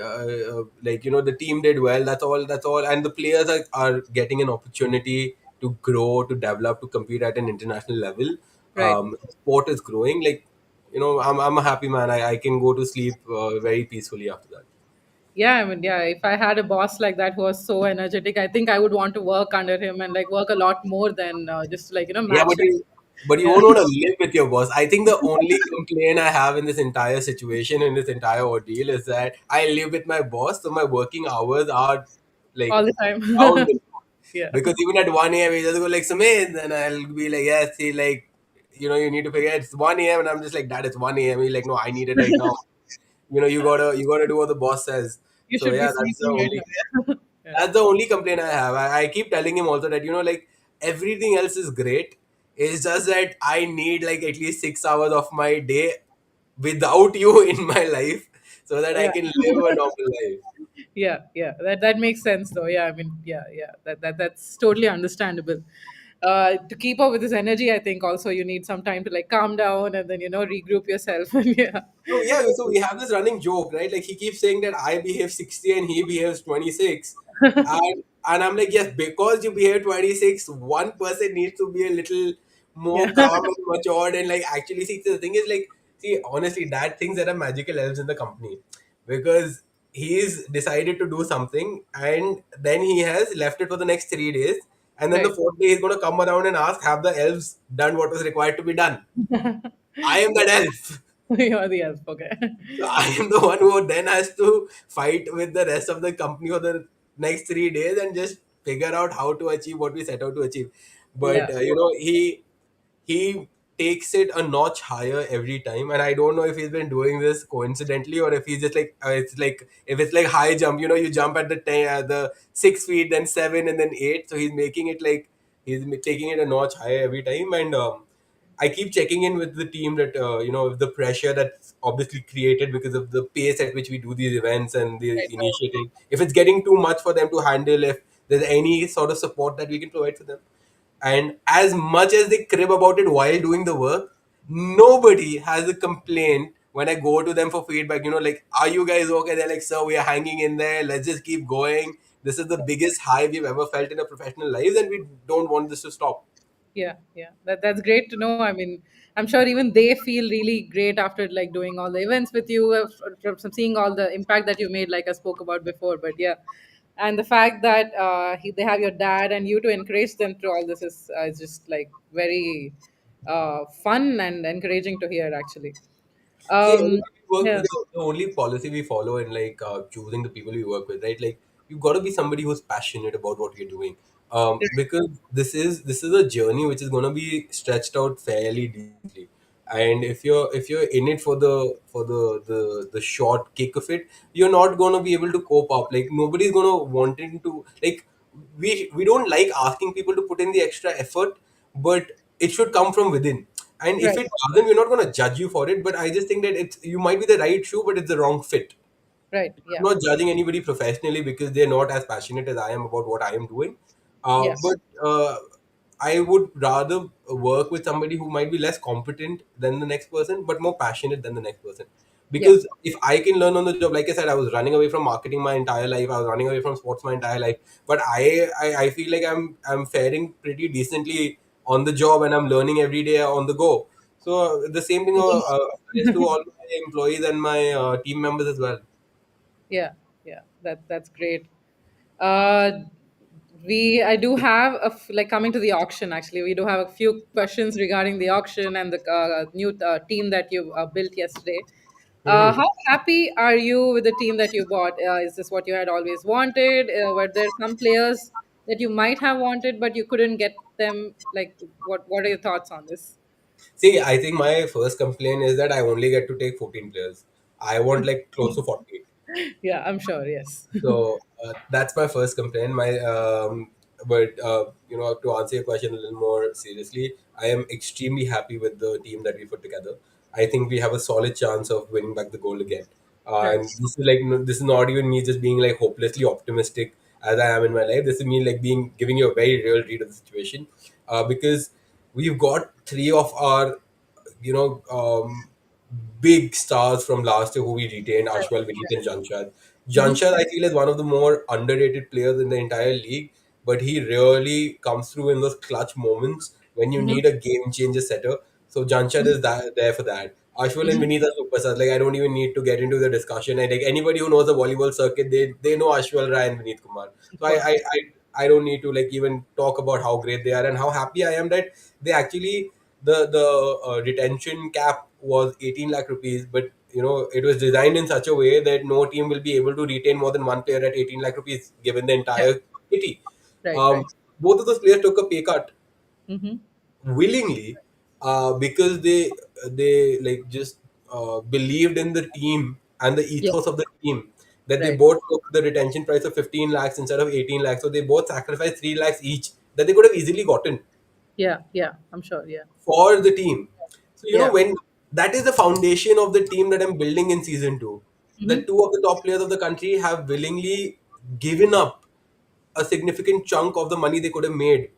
like the team did well. That's all, and the players are getting an opportunity to grow, to develop, to compete at an international level. Right. Sport is growing. Like I'm a happy man. I can go to sleep very peacefully after that. Yeah, I mean, yeah, if I had a boss like that who was so energetic, I think I would want to work under him and like work a lot more than just Yeah, match but him. you Yeah. won't want to live with your boss. I think the only complaint I have in this entire situation, in this entire ordeal, is that I live with my boss, so my working hours are like All the time. down the road. Yeah. Because even at 1 a.m. he just go like Sumedh, and I'll be like, yes, he like, you need to figure it's 1 a.m. and I'm just like, Dad, it's 1 a.m. He's like, no, I need it right now. You gotta do what the boss says. You So should be yeah, that's the sleeping right only now. Yeah. Yeah. that's the only complaint I have. I keep telling him also that like everything else is great. It's just that I need like at least 6 hours of my day without you in my life so that I Yeah. can live a normal life. Yeah, yeah. That makes sense though. Yeah, I mean, yeah, yeah. That's totally understandable. To keep up with this energy, I think also you need some time to like calm down and then regroup yourself. Yeah. So yeah, so we have this running joke, right? Like he keeps saying that I behave 60 and he behaves 26. And I'm like, yes, because you behave 26, one person needs to be a little more Yeah. calm and matured and like actually see the thing is like, see, honestly, dad thinks there are magical elves in the company because he's decided to do something and then he has left it for the next 3 days. And then the Right. fourth day he's gonna come around and ask, have the elves done what was required to be done? I am that elf. You're the elf. Okay. So I am the one who then has to fight with the rest of the company or the next 3 days and just figure out how to achieve what we set out to achieve. But Yeah. he takes it a notch higher every time, and I don't know if he's been doing this coincidentally or if he's just like it's like if it's like high jump, you jump at the 6 feet, then 7, and then 8. So he's making it like taking it a notch higher every time. And I keep checking in with the team that if the pressure that's obviously created because of the pace at which we do these events and the Right. initiating, if it's getting too much for them to handle, if there's any sort of support that we can provide for them. And as much as they crib about it while doing the work, nobody has a complaint when I go to them for feedback. Like, are you guys okay? They're like, sir, we are hanging in there. Let's just keep going. This is the biggest high we've ever felt in our professional lives, and we don't want this to stop. Yeah, yeah. That's great to know. I mean, I'm sure even they feel really great after like doing all the events with you, from seeing all the impact that you made, like I spoke about before. But yeah, and the fact that they have your dad and you to encourage them through all this is just like very fun and encouraging to hear, actually. See, Um, yeah, the only policy we follow in like choosing the people we work with, right? Like you got to be somebody who's passionate about what you're doing, because this is a journey which is going to be stretched out fairly deeply. And if you're in it for the short kick of it, you're not going to be able to cope up. Like nobody's going to wanting to like we don't like asking people to put in the extra effort, but it should come from within. And if right, it doesn't, we're not going to judge you for it. But I just think that you might be the right shoe, but it's the wrong fit. right. I'm Yeah, not judging anybody professionally because they're not as passionate as I am about what I am doing. yeah, But I would rather work with somebody who might be less competent than the next person, but more passionate than the next person. yeah, Because if I can learn on the job, like I said, I was running away from marketing my entire life. I was running away from sports my entire life. But I feel like I'm faring pretty decently on the job, and I'm learning every day on the go. So the same thing applies to all my employees and my team members as well. yeah, yeah. That's great. Uh, we I do have like coming to the auction. Actually, we do have a few questions regarding the auction and the new team that you built yesterday. Mhm. How happy are you with the team that you bought? Is this what you had always wanted? Were there some players that you might have wanted but you couldn't get them? Like, what are your thoughts on this? See, I think my first complaint is that I only get to take 14 players. I want like close to 40. Yeah, I'm sure. Yes. So that's my first complaint. But to answer your question a little more seriously, I am extremely happy with the team that we put together. I think we have a solid chance of winning back the gold again. Right. And this is not even me just being like hopelessly optimistic as I am in my life. This is me like being giving you a very real read of the situation, because we've got three of our you know big stars from last year who we retained, Right. Ashwal, Vineet, and Janshad. Mm-hmm. Janshad, I feel, is one of the more underrated players in the entire league, but he really comes through in those clutch moments when you Mm-hmm. need a game changer setter. So Janshad is there for that. Ashwal and Mm-hmm. Vineet are superstars. Like I don't even need to get into the discussion. And like anybody who knows the volleyball circuit, they know Ashwal Rai and Vineet Kumar. Of So I, I course. I I don't need to like even talk about how great they are and how happy I am that they actually the retention cap was 18 lakh rupees, but it was designed in such a way that no team will be able to retain more than one player at 18 lakh rupees given the Yeah. entire kitty. Right. um, Right. Both of those players took a pay cut Mm-hmm. willingly, because they like just believed in the team and the Yeah. ethos of the team, that they Right. both took the retention price of 15 lakhs instead of 18 lakhs, so they both sacrificed 3 lakhs each that they could have easily gotten Yeah. Yeah. I'm sure. Yeah. for the team. So Yeah. when that is the foundation of the team that I'm building in season two. The Mm-hmm. two of the top players of the country have willingly given up a significant chunk of the money they could have made,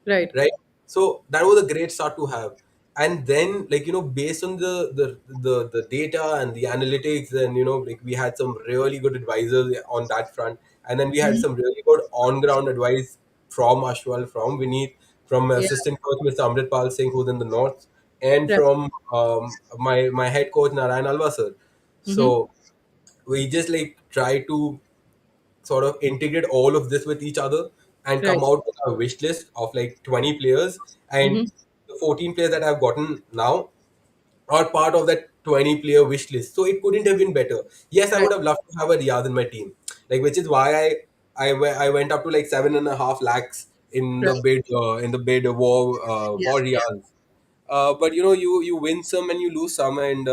Right. right? So that was a great start to have. And then based on the data and the analytics, and like we had some really good advisors on that front, and then we had Mm-hmm. some really good on ground advice from Ashwal, from Vineet, from Yeah. assistant coach Mr. Amritpal Singh, who's in the north, and Right. from my head coach Narayan Alva sir. Mm-hmm. So we just like try to sort of integrate all of this with each other and Right. come out with a wish list of like 20 players. And Mm-hmm. the 14 players that I've gotten now are part of that 20 player wish list. So it couldn't have been better. Yes, I Right. would have loved to have a Riyadh in my team, like which is why I went up to like 7.5 lakhs Right. in the bid war Yeah. for Yeah. Riyadh. But you win some and you lose some, and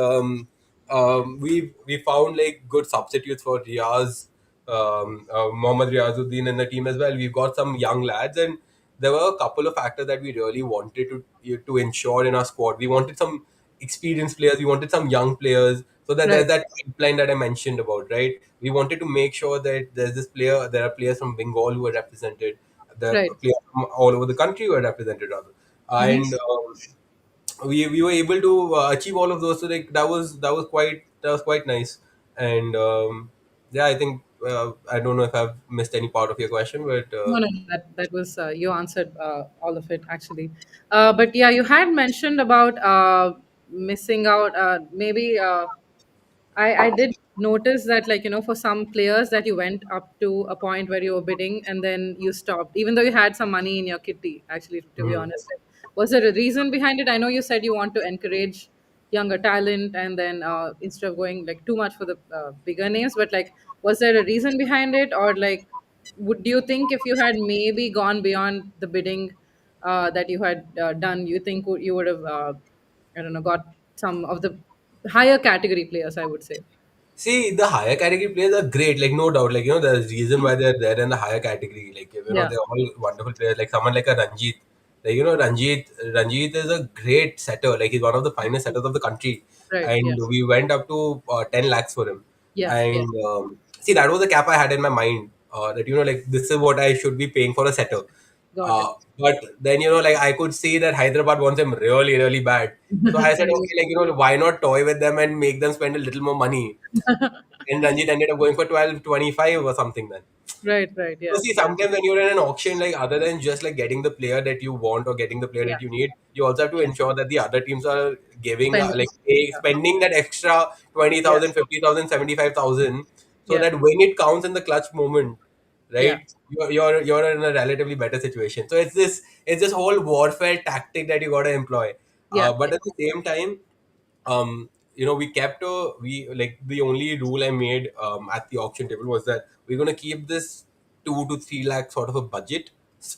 we found like good substitutes for Riaz, Mohammad Riazuddin in the team as well. We've got some young lads, and there were a couple of factors that we really wanted to ensure in our squad. We wanted some experienced players, we wanted some young players, so that there's Right. that pipeline that I mentioned about, right? We wanted to make sure that there are players from Bengal who are represented, there are Right. players from all over the country who are represented rather, Mm-hmm. and we were able to achieve all of those. So like that was quite nice, and yeah, I think I don't know if I've missed any part of your question, but No, no, that was you answered all of it actually. But yeah, you had mentioned about missing out. Maybe I did notice that, like, for some players that you went up to a point where you were bidding and then you stopped, even though you had some money in your kitty. Actually, to be Mhm. honest, like, was there a reason behind it? I know you said you want to encourage younger talent, and then instead of going like too much for the bigger names, but like, was there a reason behind it, or like, would you think if you had maybe gone beyond the bidding that you had done, you think you would have, I don't know, got some of the higher category players, I would say. See, the higher category players are great, like no doubt. Like there's reason why they're there in the higher category. Like Yeah. they're all wonderful players. Like someone like a Ranjit, like Ranjit is a great setter. Like he's one of the finest setters of the country, Right. Yeah. and we went up to 10 lakhs for him. Yeah. Yeah. And see, that was the cap I had in my mind. That like this is what I should be paying for a setter. Got it. But then like I could see that Hyderabad wants him really really bad. So I said, Right. okay, like why not toy with them and make them spend a little more money, and Ranjit ended up going for 12.25 or something then. Right. Right. So Yeah. see, Yeah. sometimes when you're in an auction, like other than just like getting the player that you want or getting the player Yeah. that you need, you also have to Yeah. ensure that the other teams are giving Spending. Yeah. spending that extra Yeah. 20,000, 50,000, 75,000, so Yeah. that when it counts in the clutch moment, Yeah. right, you're in a relatively better situation. So it's this whole warfare tactic that you got to employ. Yeah. But Yeah. at the same time, we kept we like the only rule I made at the auction table was that we're gonna keep this 2 to 3 lakh sort of a budget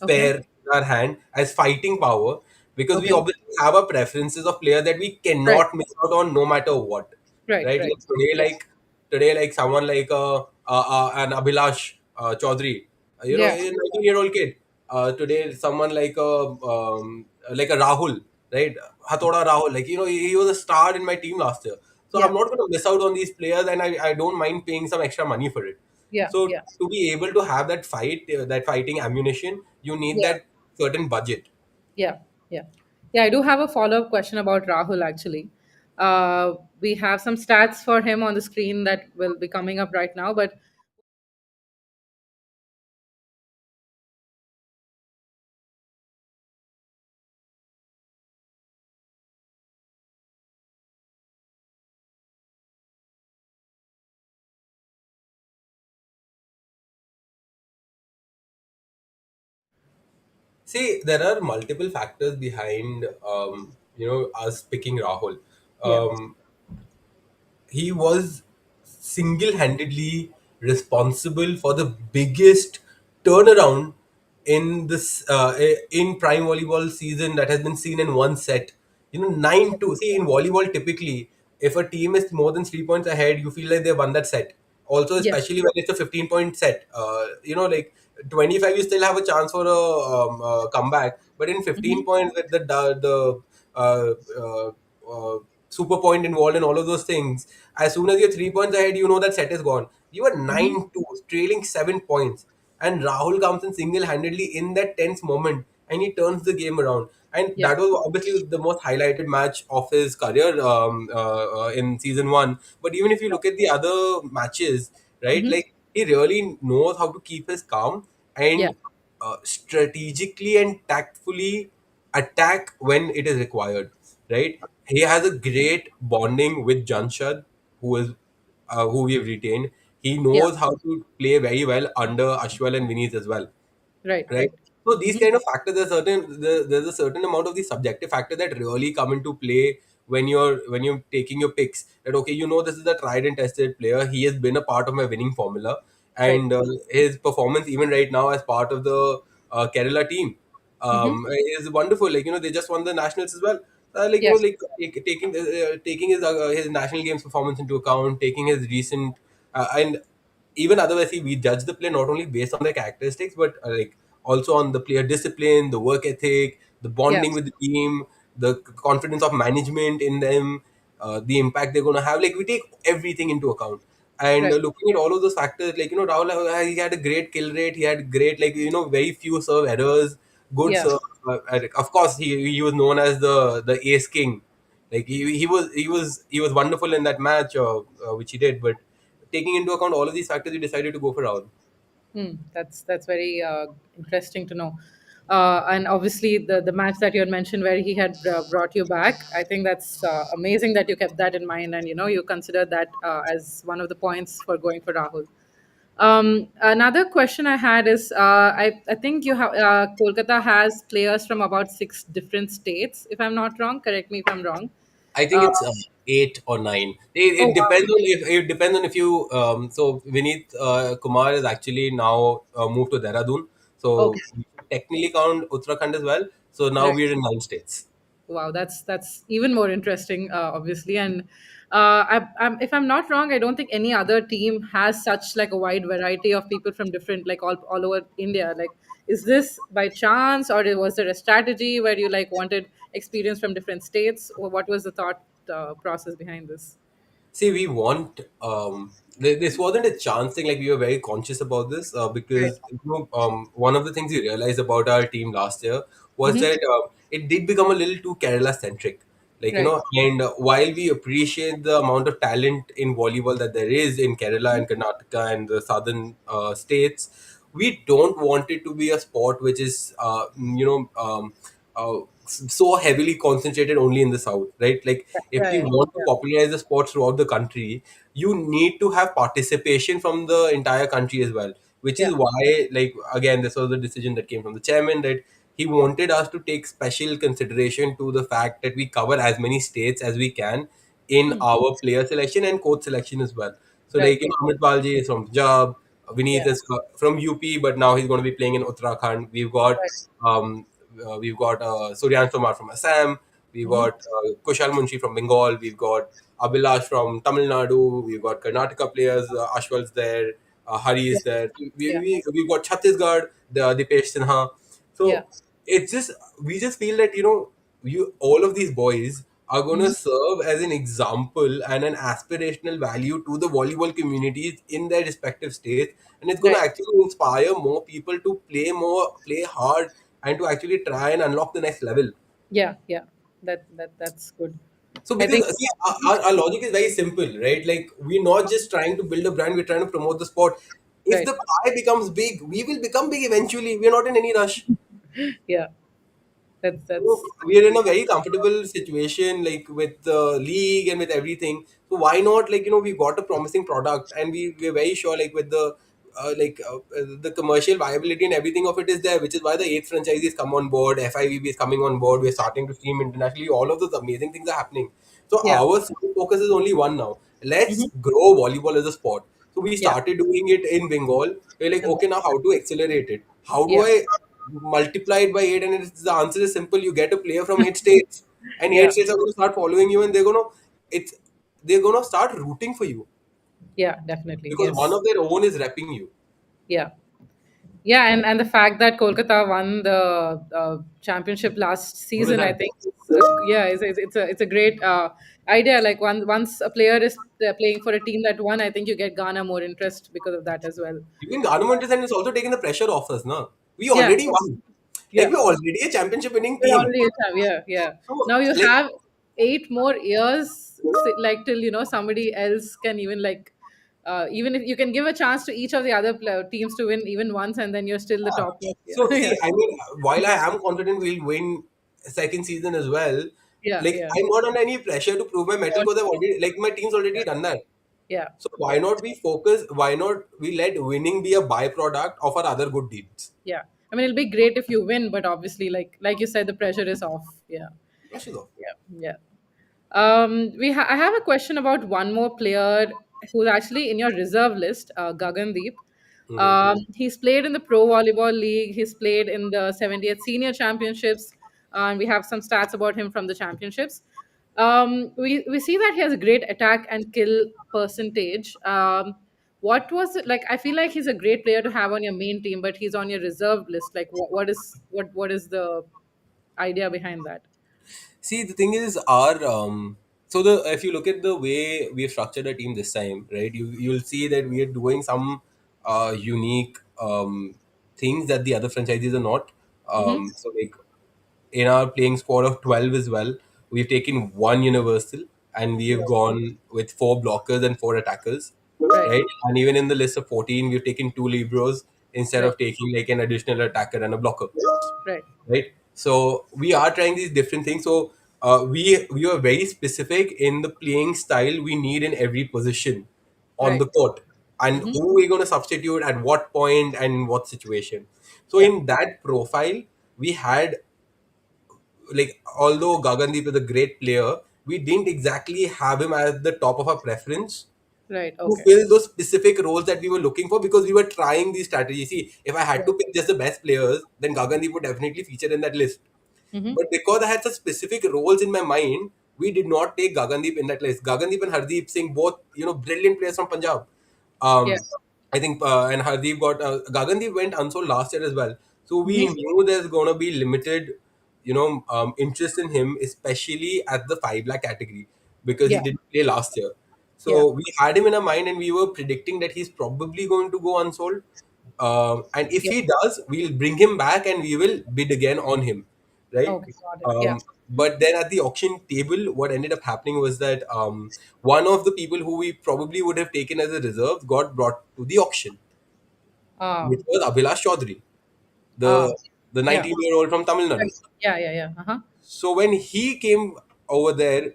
Okay. spare in our hand as fighting power, because we Okay. obviously have our preferences of players that we Right. cannot miss out on no matter what, Right. right? Right. Like today, Yeah. someone like an Abhilash Chaudhary, Yeah. a 19-year-old kid. Today, someone like a Rahul, right? Hathoda Rahul, like he was a star in my team last year. So Yeah. I'm not going to miss out on these players, and I don't mind paying some extra money for it. Yeah. So Yeah. to be able to have that that fighting ammunition, you need Yeah. that certain budget. Yeah, yeah, yeah. I do have a follow-up question about Rahul. Actually, we have some stats for him on the screen that will be coming up right now. But See, there are multiple factors behind us picking Rahul. yeah, Um, he was single-handedly responsible for the biggest turnaround in this in prime volleyball season that has been seen in one set. 9-2. See, in volleyball, typically, if a team is more than 3 points ahead, you feel like they won that set. Also, yeah, especially when it's a 15-point set, like 25, you still have a chance for a comeback. But in hmm, 15 points, with the uh, uh, uh, super point involved and all of those things, as soon as you're 3 points ahead, you know that set is gone. You were hmm, 9-2, trailing 7 points, and Rahul comes in single-handedly in that tense moment, and he turns the game around. And yeah, that was obviously the most highlighted match of his career in season one. But even if you look at the other matches, right, hmm, like he really knows how to keep his calm yeah, and strategically and tactfully attack when it is required, right? He has a great bonding with Janshad, who we have retained. He yeah. knows how to play very well under Ashwal and Vineet as well, Right, right? right. So these Hmm. kind of factors, there's a certain amount of the subjective factor that really come into play when you're taking your picks. That okay, this is a tried and tested player. He has been a part of my winning formula, Right. and his performance even right now as part of the Kerala team Mm-hmm. is wonderful. Like they just won the nationals as well. Yes. Taking his national games performance into account, taking his recent and even otherwise, see, we judge the player not only based on their characteristics, but like also on the player discipline, the work ethic, the bonding Yes. with the team, the confidence of management in them, the impact they're going to have. Like we take everything into account. And Right. looking at all of those factors, like Rahul, he had a great kill rate. He had great, like very few serve errors, good Yeah. serve. Of course, he was known as the ace king. Like he was wonderful in that match, which he did. But taking into account all of these factors, we decided to go for Rahul. That's very interesting to know. And obviously, the match that you had mentioned where he had brought you back, I think that's amazing that you kept that in mind, and you considered that as one of the points for going for Rahul. Another question I had is, I think you have Kolkata has players from about six different states, if I'm not wrong. Correct me if I'm wrong. I think Uh, it's 8 or 9. It oh wow. depends on if you. So Vineet Kumar is actually now moved to Dehradun. Okay. So we should technically count Uttarakhand as well. So now Right. we're in 9 states. Wow, that's even more interesting, obviously. And if I'm not wrong, I don't think any other team has such like a wide variety of people from different, like all over India. Like, is this by chance, or was there a strategy where you like wanted experience from different states, or what was the thought process behind this? See, we want this wasn't a chance thing. Like we were very conscious about this Right. because one of the things we realized about our team last year was Mm-hmm. that it did become a little too Kerala centric. Like Right. and while we appreciate the amount of talent in volleyball that there is in Kerala and Karnataka and the southern states, we don't want it to be a sport which is so heavily concentrated only in the south, right? Like if Yeah. we Yeah. want to Yeah. popularize the sport throughout the country, you need to have participation from the entire country as well, which Yeah. is why, like, again, this was the decision that came from the chairman, that he wanted us to take special consideration to the fact that we cover as many states as we can in Hmm. our player selection and coach selection as well. So Right. like Amit Balji is from Punjab, Yeah. Vineet is from UP, but now he's going to be playing in Uttarakhand. Right. We've got Suryan Tomar from Assam. We've Mm-hmm. got Kushal Munshi from Bengal. We've got Abhilash from Tamil Nadu. We've got Karnataka players. Ashwal's there. Hari Yeah. is there. Yeah. We've got Chhattisgarh, the Dipesh Sinha. Yeah. So it's just, we just feel that you all of these boys are going to Mm-hmm. serve as an example and an aspirational value to the volleyball communities in their respective states, and it's going to Right. actually inspire more people to play more, play hard, and to actually try and unlock the next level. Yeah. Yeah. That's good. So I because think. see, our logic is very simple, right? Like we're not just trying to build a brand, we're trying to promote the sport. If Right. the pie becomes big, we will become big eventually. We're not in any rush. Yeah. So That's we are in a very comfortable situation, like with the league and with everything. So why not, like we've got a promising product, and we're very sure, like with the commercial viability and everything of it is there, which is why the eighth franchisees come on board, FIVB is coming on board, we're starting to stream internationally. All of those amazing things are happening. So yeah. our sole focus is only one now. Let's Hmm. grow volleyball as a sport. So we Yeah. started doing it in Bengal. We're like, And okay, now how to accelerate it? How do yeah. I multiply it by 8? And the answer is simple. You get a player from 8 states, and Yeah. 8 states are going to start following you, and it's they're going to start rooting for you Yeah. Definitely. because one Yes. of their own is repping you. Yeah. Yeah. And the fact that Kolkata won the championship last What was season, I that? think, yeah, it's a great idea. Like once a player is playing for a team that won, I think you get garner more interest because of that as well. Even government is, and it's also taking the pressure off us. No, we Yeah. already won. Like Yeah. we're already a championship winning You're team. already a champ. Yeah, yeah. So Now you like, have 8 more years, like till somebody else can even like, even if you can give a chance to each of the other teams to win even once, and then you're still the yeah. top. Yeah, So yeah, see, I mean, while I am confident we'll win second season as well, yeah, like yeah. I'm not under any pressure to prove my metal because I've already, like, my team's already done that. Yeah, So why not we focus? Why not we let winning be a byproduct of our other good deeds? yeah. I mean, it'll be great if you win, but obviously, like you said, the pressure is off. Yeah, Pressure off. yeah, yeah. I have a question about one more player who's actually in your reserve list, Gagandeep. Hmm. He's played in the Pro Volleyball League. He's played in the 70th Senior Championships. And we have some stats about him from the championships. We see that he has a great attack and kill percentage. What was it like? I feel like he's a great player to have on your main team, but he's on your reserve list. Like, what is the idea behind that? See, the thing is, our so the if you look at the way we've structured a team this time, right? You'll see that we are doing some unique things that the other franchises are not. Mm-hmm. So like in our playing squad of 12 as well, we've taken one universal and we have Right. gone with four blockers and four attackers, Right. right? And even in the list of 14, we've taken two liberos instead Right. of taking like an additional attacker and a blocker, Right. right? So we are trying these different things. So we are very specific in the playing style we need in every position on Right. the court, and Mm-hmm. who we're going to substitute at what point and what situation. So Yeah. in that profile, we had, like, although Gagandeep is a great player, we didn't exactly have him as the top of our preference Right. to Okay. fill those specific roles that we were looking for, because we were trying these strategies. See, if I had Right. to pick just the best players, then Gagandeep would definitely feature in that list. Mm-hmm. But because I had such specific roles in my mind, we did not take Gagandeep in that list. Gagandeep and Hardeep Singh, both brilliant players from Punjab. Yeah. I think and Hardeep got Gagandeep went unsold last year as well. So we Mm-hmm. knew there's gonna be limited, interest in him, especially at the 5 lakh category, because he Yeah. didn't play last year. Yeah. So we had him in our mind, and we were predicting that he's probably going to go unsold. And if Yeah. he does, we'll bring him back and we will bid again on him, right? Okay. Got it. Yeah. But then at the auction table, what ended up happening was that one of the people who we probably would have taken as a reserve got brought to the auction, which Um. was Abhilash Chaudhary, Ah. the Yeah. 19-year-old from Tamil Nadu. Right. Yeah. Yeah. Yeah. Uh-huh. So when he came over there,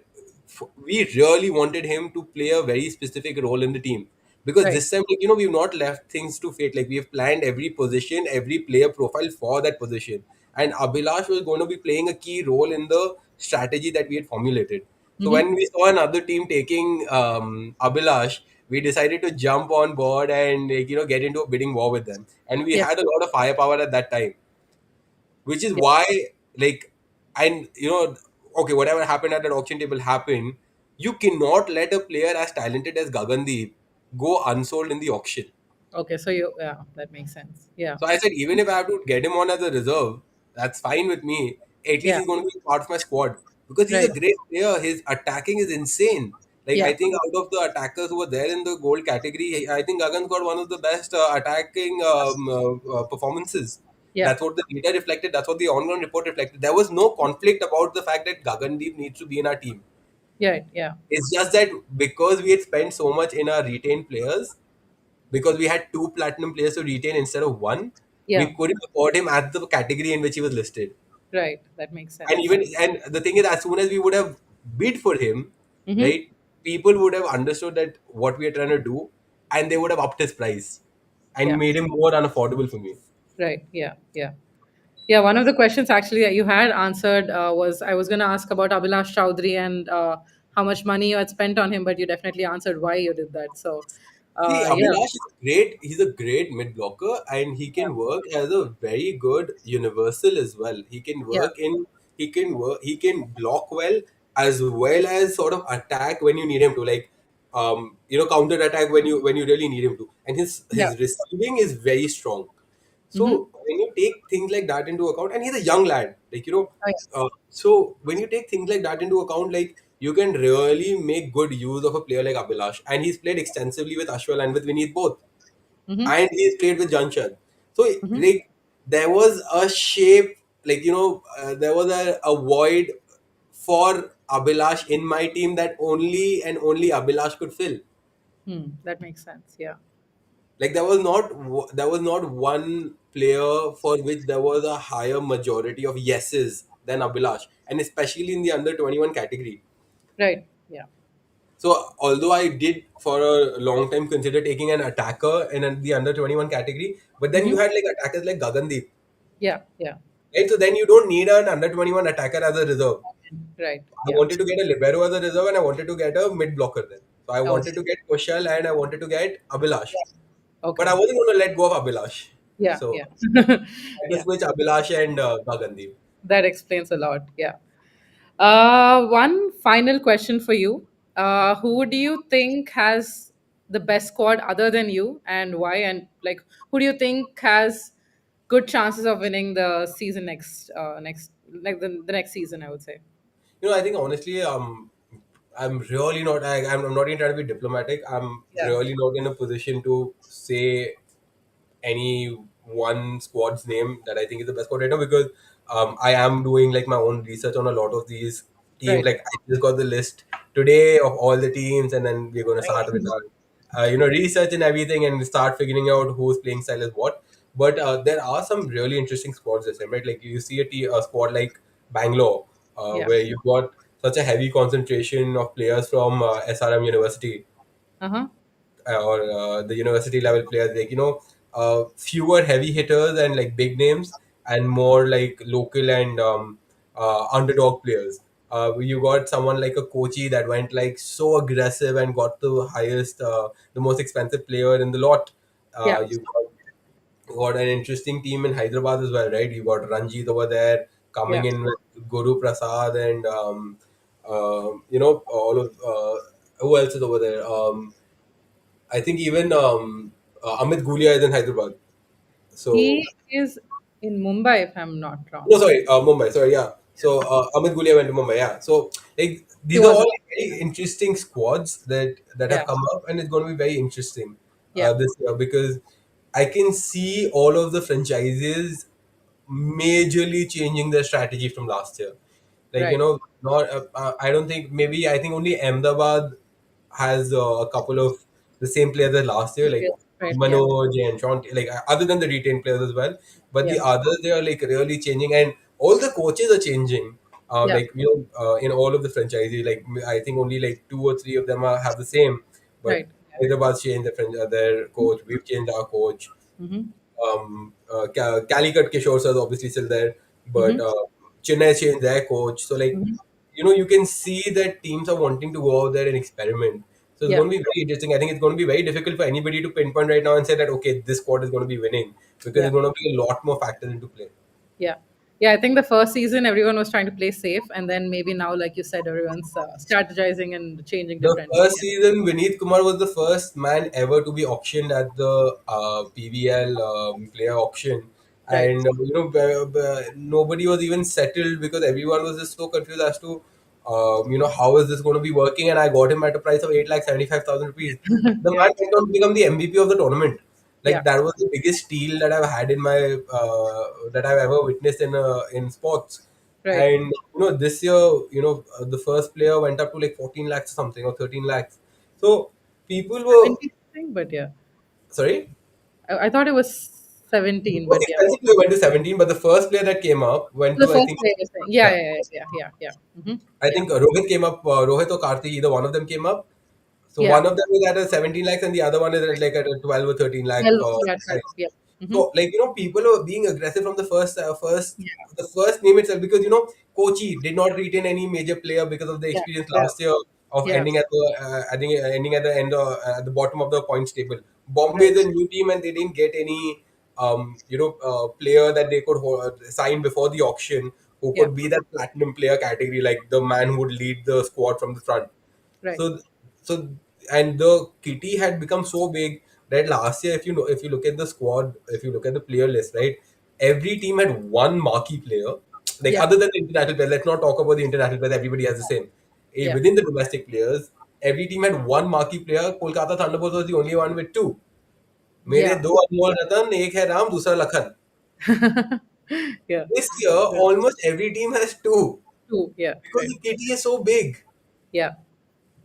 we really wanted him to play a very specific role in the team, because Right. this time, like, we've not left things to fate. Like, we have planned every position, every player profile for that position, and Abhilash was going to be playing a key role in the strategy that we had formulated. So Mm-hmm. when we saw another team taking Abhilash, we decided to jump on board and, like, get into a bidding war with them, and we Yeah. had a lot of firepower at that time, which is Yeah. why, like, and okay, whatever happened at that auction table happened. You cannot let a player as talented as Gagandeep go unsold in the auction. Okay. So you. Yeah. That makes sense. Yeah. So I said, even if I have to get him on as a reserve, that's fine with me. At least Yeah. he's going to be part of my squad, because he's a Right. great player. His attacking is insane. Like, I Yeah. think out of the attackers who were there in the gold category, I think Gagan's got one of the best attacking performances. Yeah. That's what the data reflected. That's what the on-ground report reflected. There was no conflict about the fact that Gagandeep needs to be in our team. Yeah. Yeah. It's just that because we had spent so much in our retained players, because we had two platinum players to retain instead of one, Yeah. we couldn't afford him at the category in which he was listed. Right. That makes And sense. even and the thing is, as soon as we would have bid for him, Mm-hmm. right, people would have understood that what we are trying to do, and they would have upped his price and Yeah. made him more unaffordable for me. Right. Yeah. Yeah. Yeah, one of the questions actually that you had answered was I was going to ask about Abhilash Chowdhury and how much money you had spent on him, but you definitely answered why you did that. So, See, yeah, Abhilash is great. He's a great mid blocker, and he yeah, can work as a very good universal as well. He can yeah, work in. He can work. He can block well as sort of attack when you need him to. Like, counter attack when you really need him to. And his yeah. his receiving is very strong. Mm-hmm. So when you take things like that into account, and he's a young lad, like, Oh, yeah. so when you take things like that into account, like, you can really make good use of a player like Abhilash, and he's played extensively with Ashwal and with Vineet both, Mm-hmm. and he's played with Janshad. So, Mm-hmm. like, there was a shape, like, there was a void for Abhilash in my team that only Abhilash could fill. Hmm. That makes sense. Yeah. Like, there was not one player for which there was a higher majority of yeses than Abhilash, and especially in the under 21 category. Right. Yeah. So although I did for a long time consider taking an attacker in the under 21 category, but then Mm-hmm. you had like attackers like Gagandeep, Yeah. Yeah. right? So then you don't need an under 21 attacker as a reserve. Right. I Yeah. wanted to get a libero as a reserve, and I wanted to get a mid blocker then. So I Oh, wanted to get Kushal and I wanted to get Abhilash. But I Okay. wasn't going to let go of Abhilash. Yeah, So yeah. I had to Yeah. switch Abhilash and Gagandeep. That explains a lot. Yeah. One final question for you. Who do you think has the best squad other than you, and why? And like, who do you think has good chances of winning the season like the next season? I would say. I think honestly, I'm really not. I'm not even trying to be diplomatic. I'm Yeah. really not in a position to say any one squad's name that I think is the best squad right now, because I am doing like my own research on a lot of these teams. Right. Like I just got the list today of all the teams, and then we're gonna start with Right. our research and everything, and start figuring out whose playing style is what. But there are some really interesting squads this time, right? Like you see a squad like Bangalore, Yeah. where you've got such a heavy concentration of players from SRM University, Uh huh. or the university level players, like fewer heavy hitters and like big names, and more like local and underdog players. You got someone like a Kochi that went like so aggressive and got the highest, the most expensive player in the lot. Yeah. You got an interesting team in Hyderabad as well, right? You got Ranjit over there Yeah. coming in with Guru Prasad, and all of who else is over there? I think even Amit Gulia is in Hyderabad. So He is in Mumbai, if I'm not no, wrong. sorry, Mumbai. Sorry, yeah. So Amit Gulia went to Mumbai. Yeah. So like He these are was. all very interesting squads that have Yeah. come up, and it's going to be very interesting Yeah. this year, because I can see all of the franchises majorly changing their strategy from last year. Like Right. not I don't think, maybe I think only Ahmedabad has a couple of the same players as last year, like Yes. Right. Yeah. Manoj and Sean, like other than the retained players as well. But Yeah. the others, they are like really changing, and all the coaches are changing. Yeah. In all of the franchises, like I think only like two or three of them have the same. But Right. Yeah. Hyderabad's changed their coach. We've changed our coach. Mm-hmm. Calicut Kishore sir is obviously still there, but Mm-hmm. Chennai changed their coach. So like, Mm-hmm. you can see that teams are wanting to go out there and experiment. So it's Yeah. going to be very interesting. I think it's going to be very difficult for anybody to pinpoint right now and say that okay, this squad is going to be winning, because Yeah. there's going to be a lot more factors into play. Yeah. Yeah. I think the first season everyone was trying to play safe, and then maybe now, like you said, everyone's strategizing and changing The differently. first season, Vineet Kumar was the first man ever to be auctioned at the PVL player auction, Right. and nobody was even settled, because everyone was just so confused as to how is this going to be working. And I got him at a price of 8,75,000 rupees. The man Yeah. went on to become the MVP of the tournament. Yeah. Like that was the biggest steal that I've had in my that I've ever witnessed in sports. Right. And this year, the first player went up to like 14 lakhs or something, or 13 lakhs. So people were 17, I think, but yeah. sorry. I thought it was The 17, but most yeah. expensive player went to 17, but the first player that came up went The to, I first think, player you're saying. Yeah. yeah, Yeah. Yeah. Yeah. Yeah. Yeah. Mm-hmm. I Yeah. think Rohit came up. Rohit or Karthi, either one of them came up. So Yeah. one of them is at a 17 lakhs, and the other one is at like at a 12 or 13 lakh Well, yeah. 12. price. Yeah. Mm-hmm. So like people are being aggressive from the Yeah. first name itself, because Kochi did not retain any major player because of the Yeah. experience Yeah. last year of Yeah. ending at the I think ending at the end at the bottom of the points table. Bombay Right. is a new team, and they didn't get any player that they could sign before the auction, who Yeah. could be that platinum player category, like the man who would lead the squad from the front. Right. So, so and the kitty had become so big that last year, if you look at the squad, if you look at the player list, right, every team had one marquee player. Like Yeah. other than the international players, let's not talk about the international players. Everybody has the same. Yeah. Within the domestic players, every team had one marquee player. Kolkata Thunderbolts was the only one with two. मेरे Yeah. दो अनमोल रतन, एक है राम, दूसरा Lakhan. Yeah. This year, Yeah. almost every team has two, Two. Yeah. because Right. the kitty is so big. Yeah.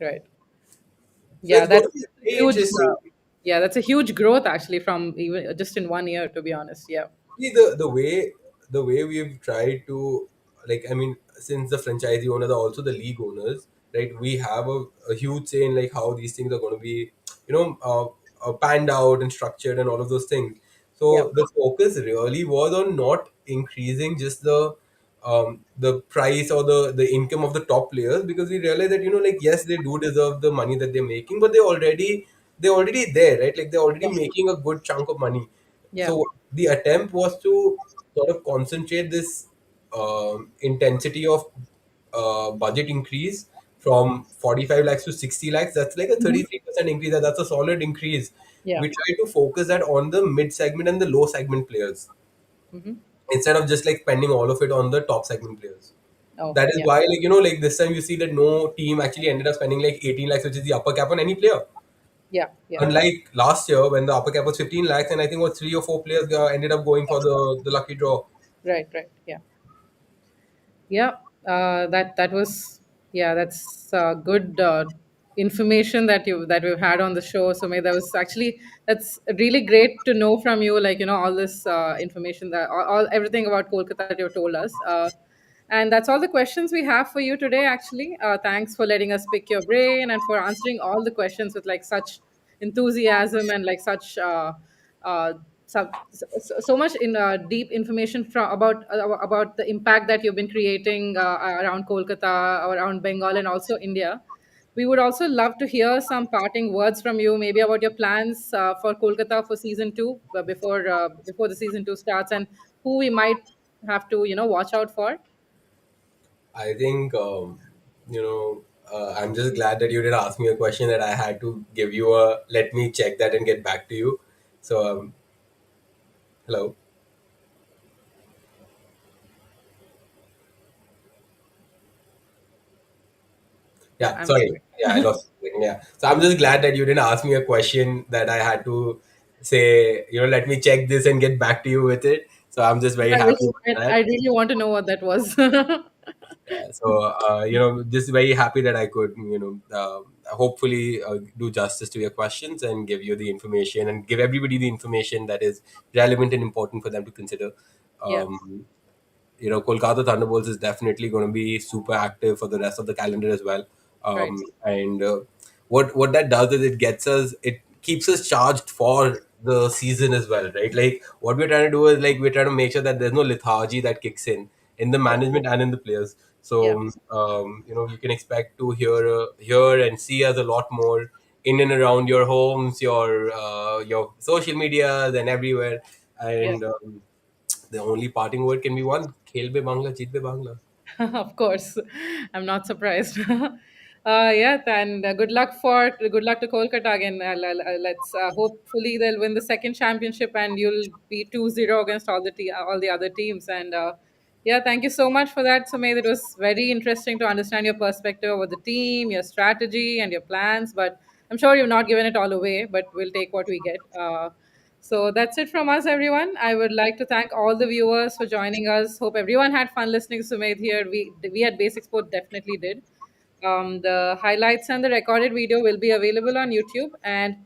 Right. So Yeah. it's going That's to be a very huge. interesting. Yeah, that's a huge growth actually from even just in 1 year, to be honest. Yeah. See, the way we've tried to, like, I mean, since the franchisee owners are also the league owners, right? We have a huge say in like how these things are going to be, panned out and structured and all of those things. Yeah. So the focus really was on not increasing just the price or the income of the top players, because we realize that like, yes, they do deserve the money that they're making, but they already they're already there, right? Like they're already Yeah. making a good chunk of money. Yeah. So the attempt was to sort of concentrate this intensity of budget increase from 45 lakhs to 60 lakhs. That's like a Mhm. 33% increase. That's a solid increase. Yeah. We try to focus that on the mid segment and the low segment players Hmm. instead of just like spending all of it on the top segment players. Oh, That is yeah. why, like, like this time you see that no team actually ended up spending like 18 lakhs, which is the upper cap on any player. Yeah. Yeah. Unlike last year when the upper cap was 15 lakhs, and I think what three or four players ended up going for the lucky draw. Right. Right. Yeah. Yeah, that was, yeah, that's good information that we've had on the show. So may that was actually, that's really great to know from you. Like, all this information, that all everything about Kolkata that you've told us. And that's all the questions we have for you today. Actually, thanks for letting us pick your brain and for answering all the questions with like such enthusiasm and like such. Uh, so much in deep information from about the impact that you've been creating around Kolkata, around Bengal, and also India. We would also love to hear some parting words from you, maybe about your plans for Kolkata for season two, before the season two starts, and who we might have to watch out for. I think, I'm just glad that you did ask me a question that I had to give you a let me check that and get back to you. So, hello. Yeah, Yeah, I'm sorry. sorry. Yeah, I lost. Yeah. So I'm just glad that you didn't ask me a question that I had to say, let me check this and get back to you with it. So I'm just very I happy really, with that. I really want to know what that was. Yeah, so just very happy that I could hopefully do justice to your questions and give you the information and give everybody the information that is relevant and important for them to consider. Yeah, um, Kolkata Thunderbolts is definitely going to be super active for the rest of the calendar as well. right. And what that does is it keeps us charged for the season as well, right? Like what we're trying to do is like we're trying to make sure that there's no lethargy that kicks in the Yeah, management and in the players. yeah, So you can expect to hear and see us a lot more in and around your homes, your social medias, and everywhere. yeah. And the only parting word can be one: "Khel be Bangla, jeet be Bangla." Of course, I'm not surprised. Yeah, and good luck to Kolkata again. Let's hopefully they'll win the second championship, and you'll be 2-0 against all the other teams. And yeah, thank you so much for that, Sumedh. It was very interesting to understand your perspective over the team, your strategy, and your plans. But I'm sure you've not given it all away. But we'll take what we get. So that's it from us, everyone. I would like to thank all the viewers for joining us. Hope everyone had fun listening to Sumedh here. We at Basic Sport definitely did. The highlights and the recorded video will be available on YouTube. And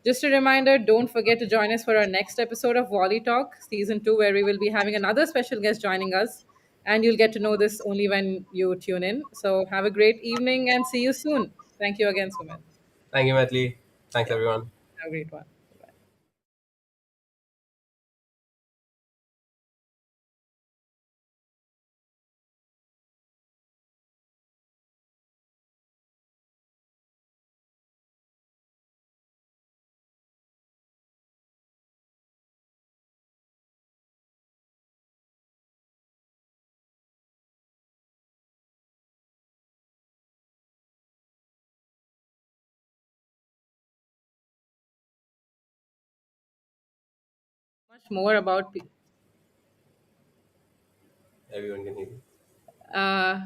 just a reminder, don't forget to join us for our next episode of Volley Talk Season 2, where we will be having another special guest joining us. And you'll get to know this only when you tune in. So have a great evening and see you soon. Thank you again, Sumedh. Thank you, Matli. Thanks, Yeah, everyone. have a great one. Bye. Much more about Everyone can hear you. uh,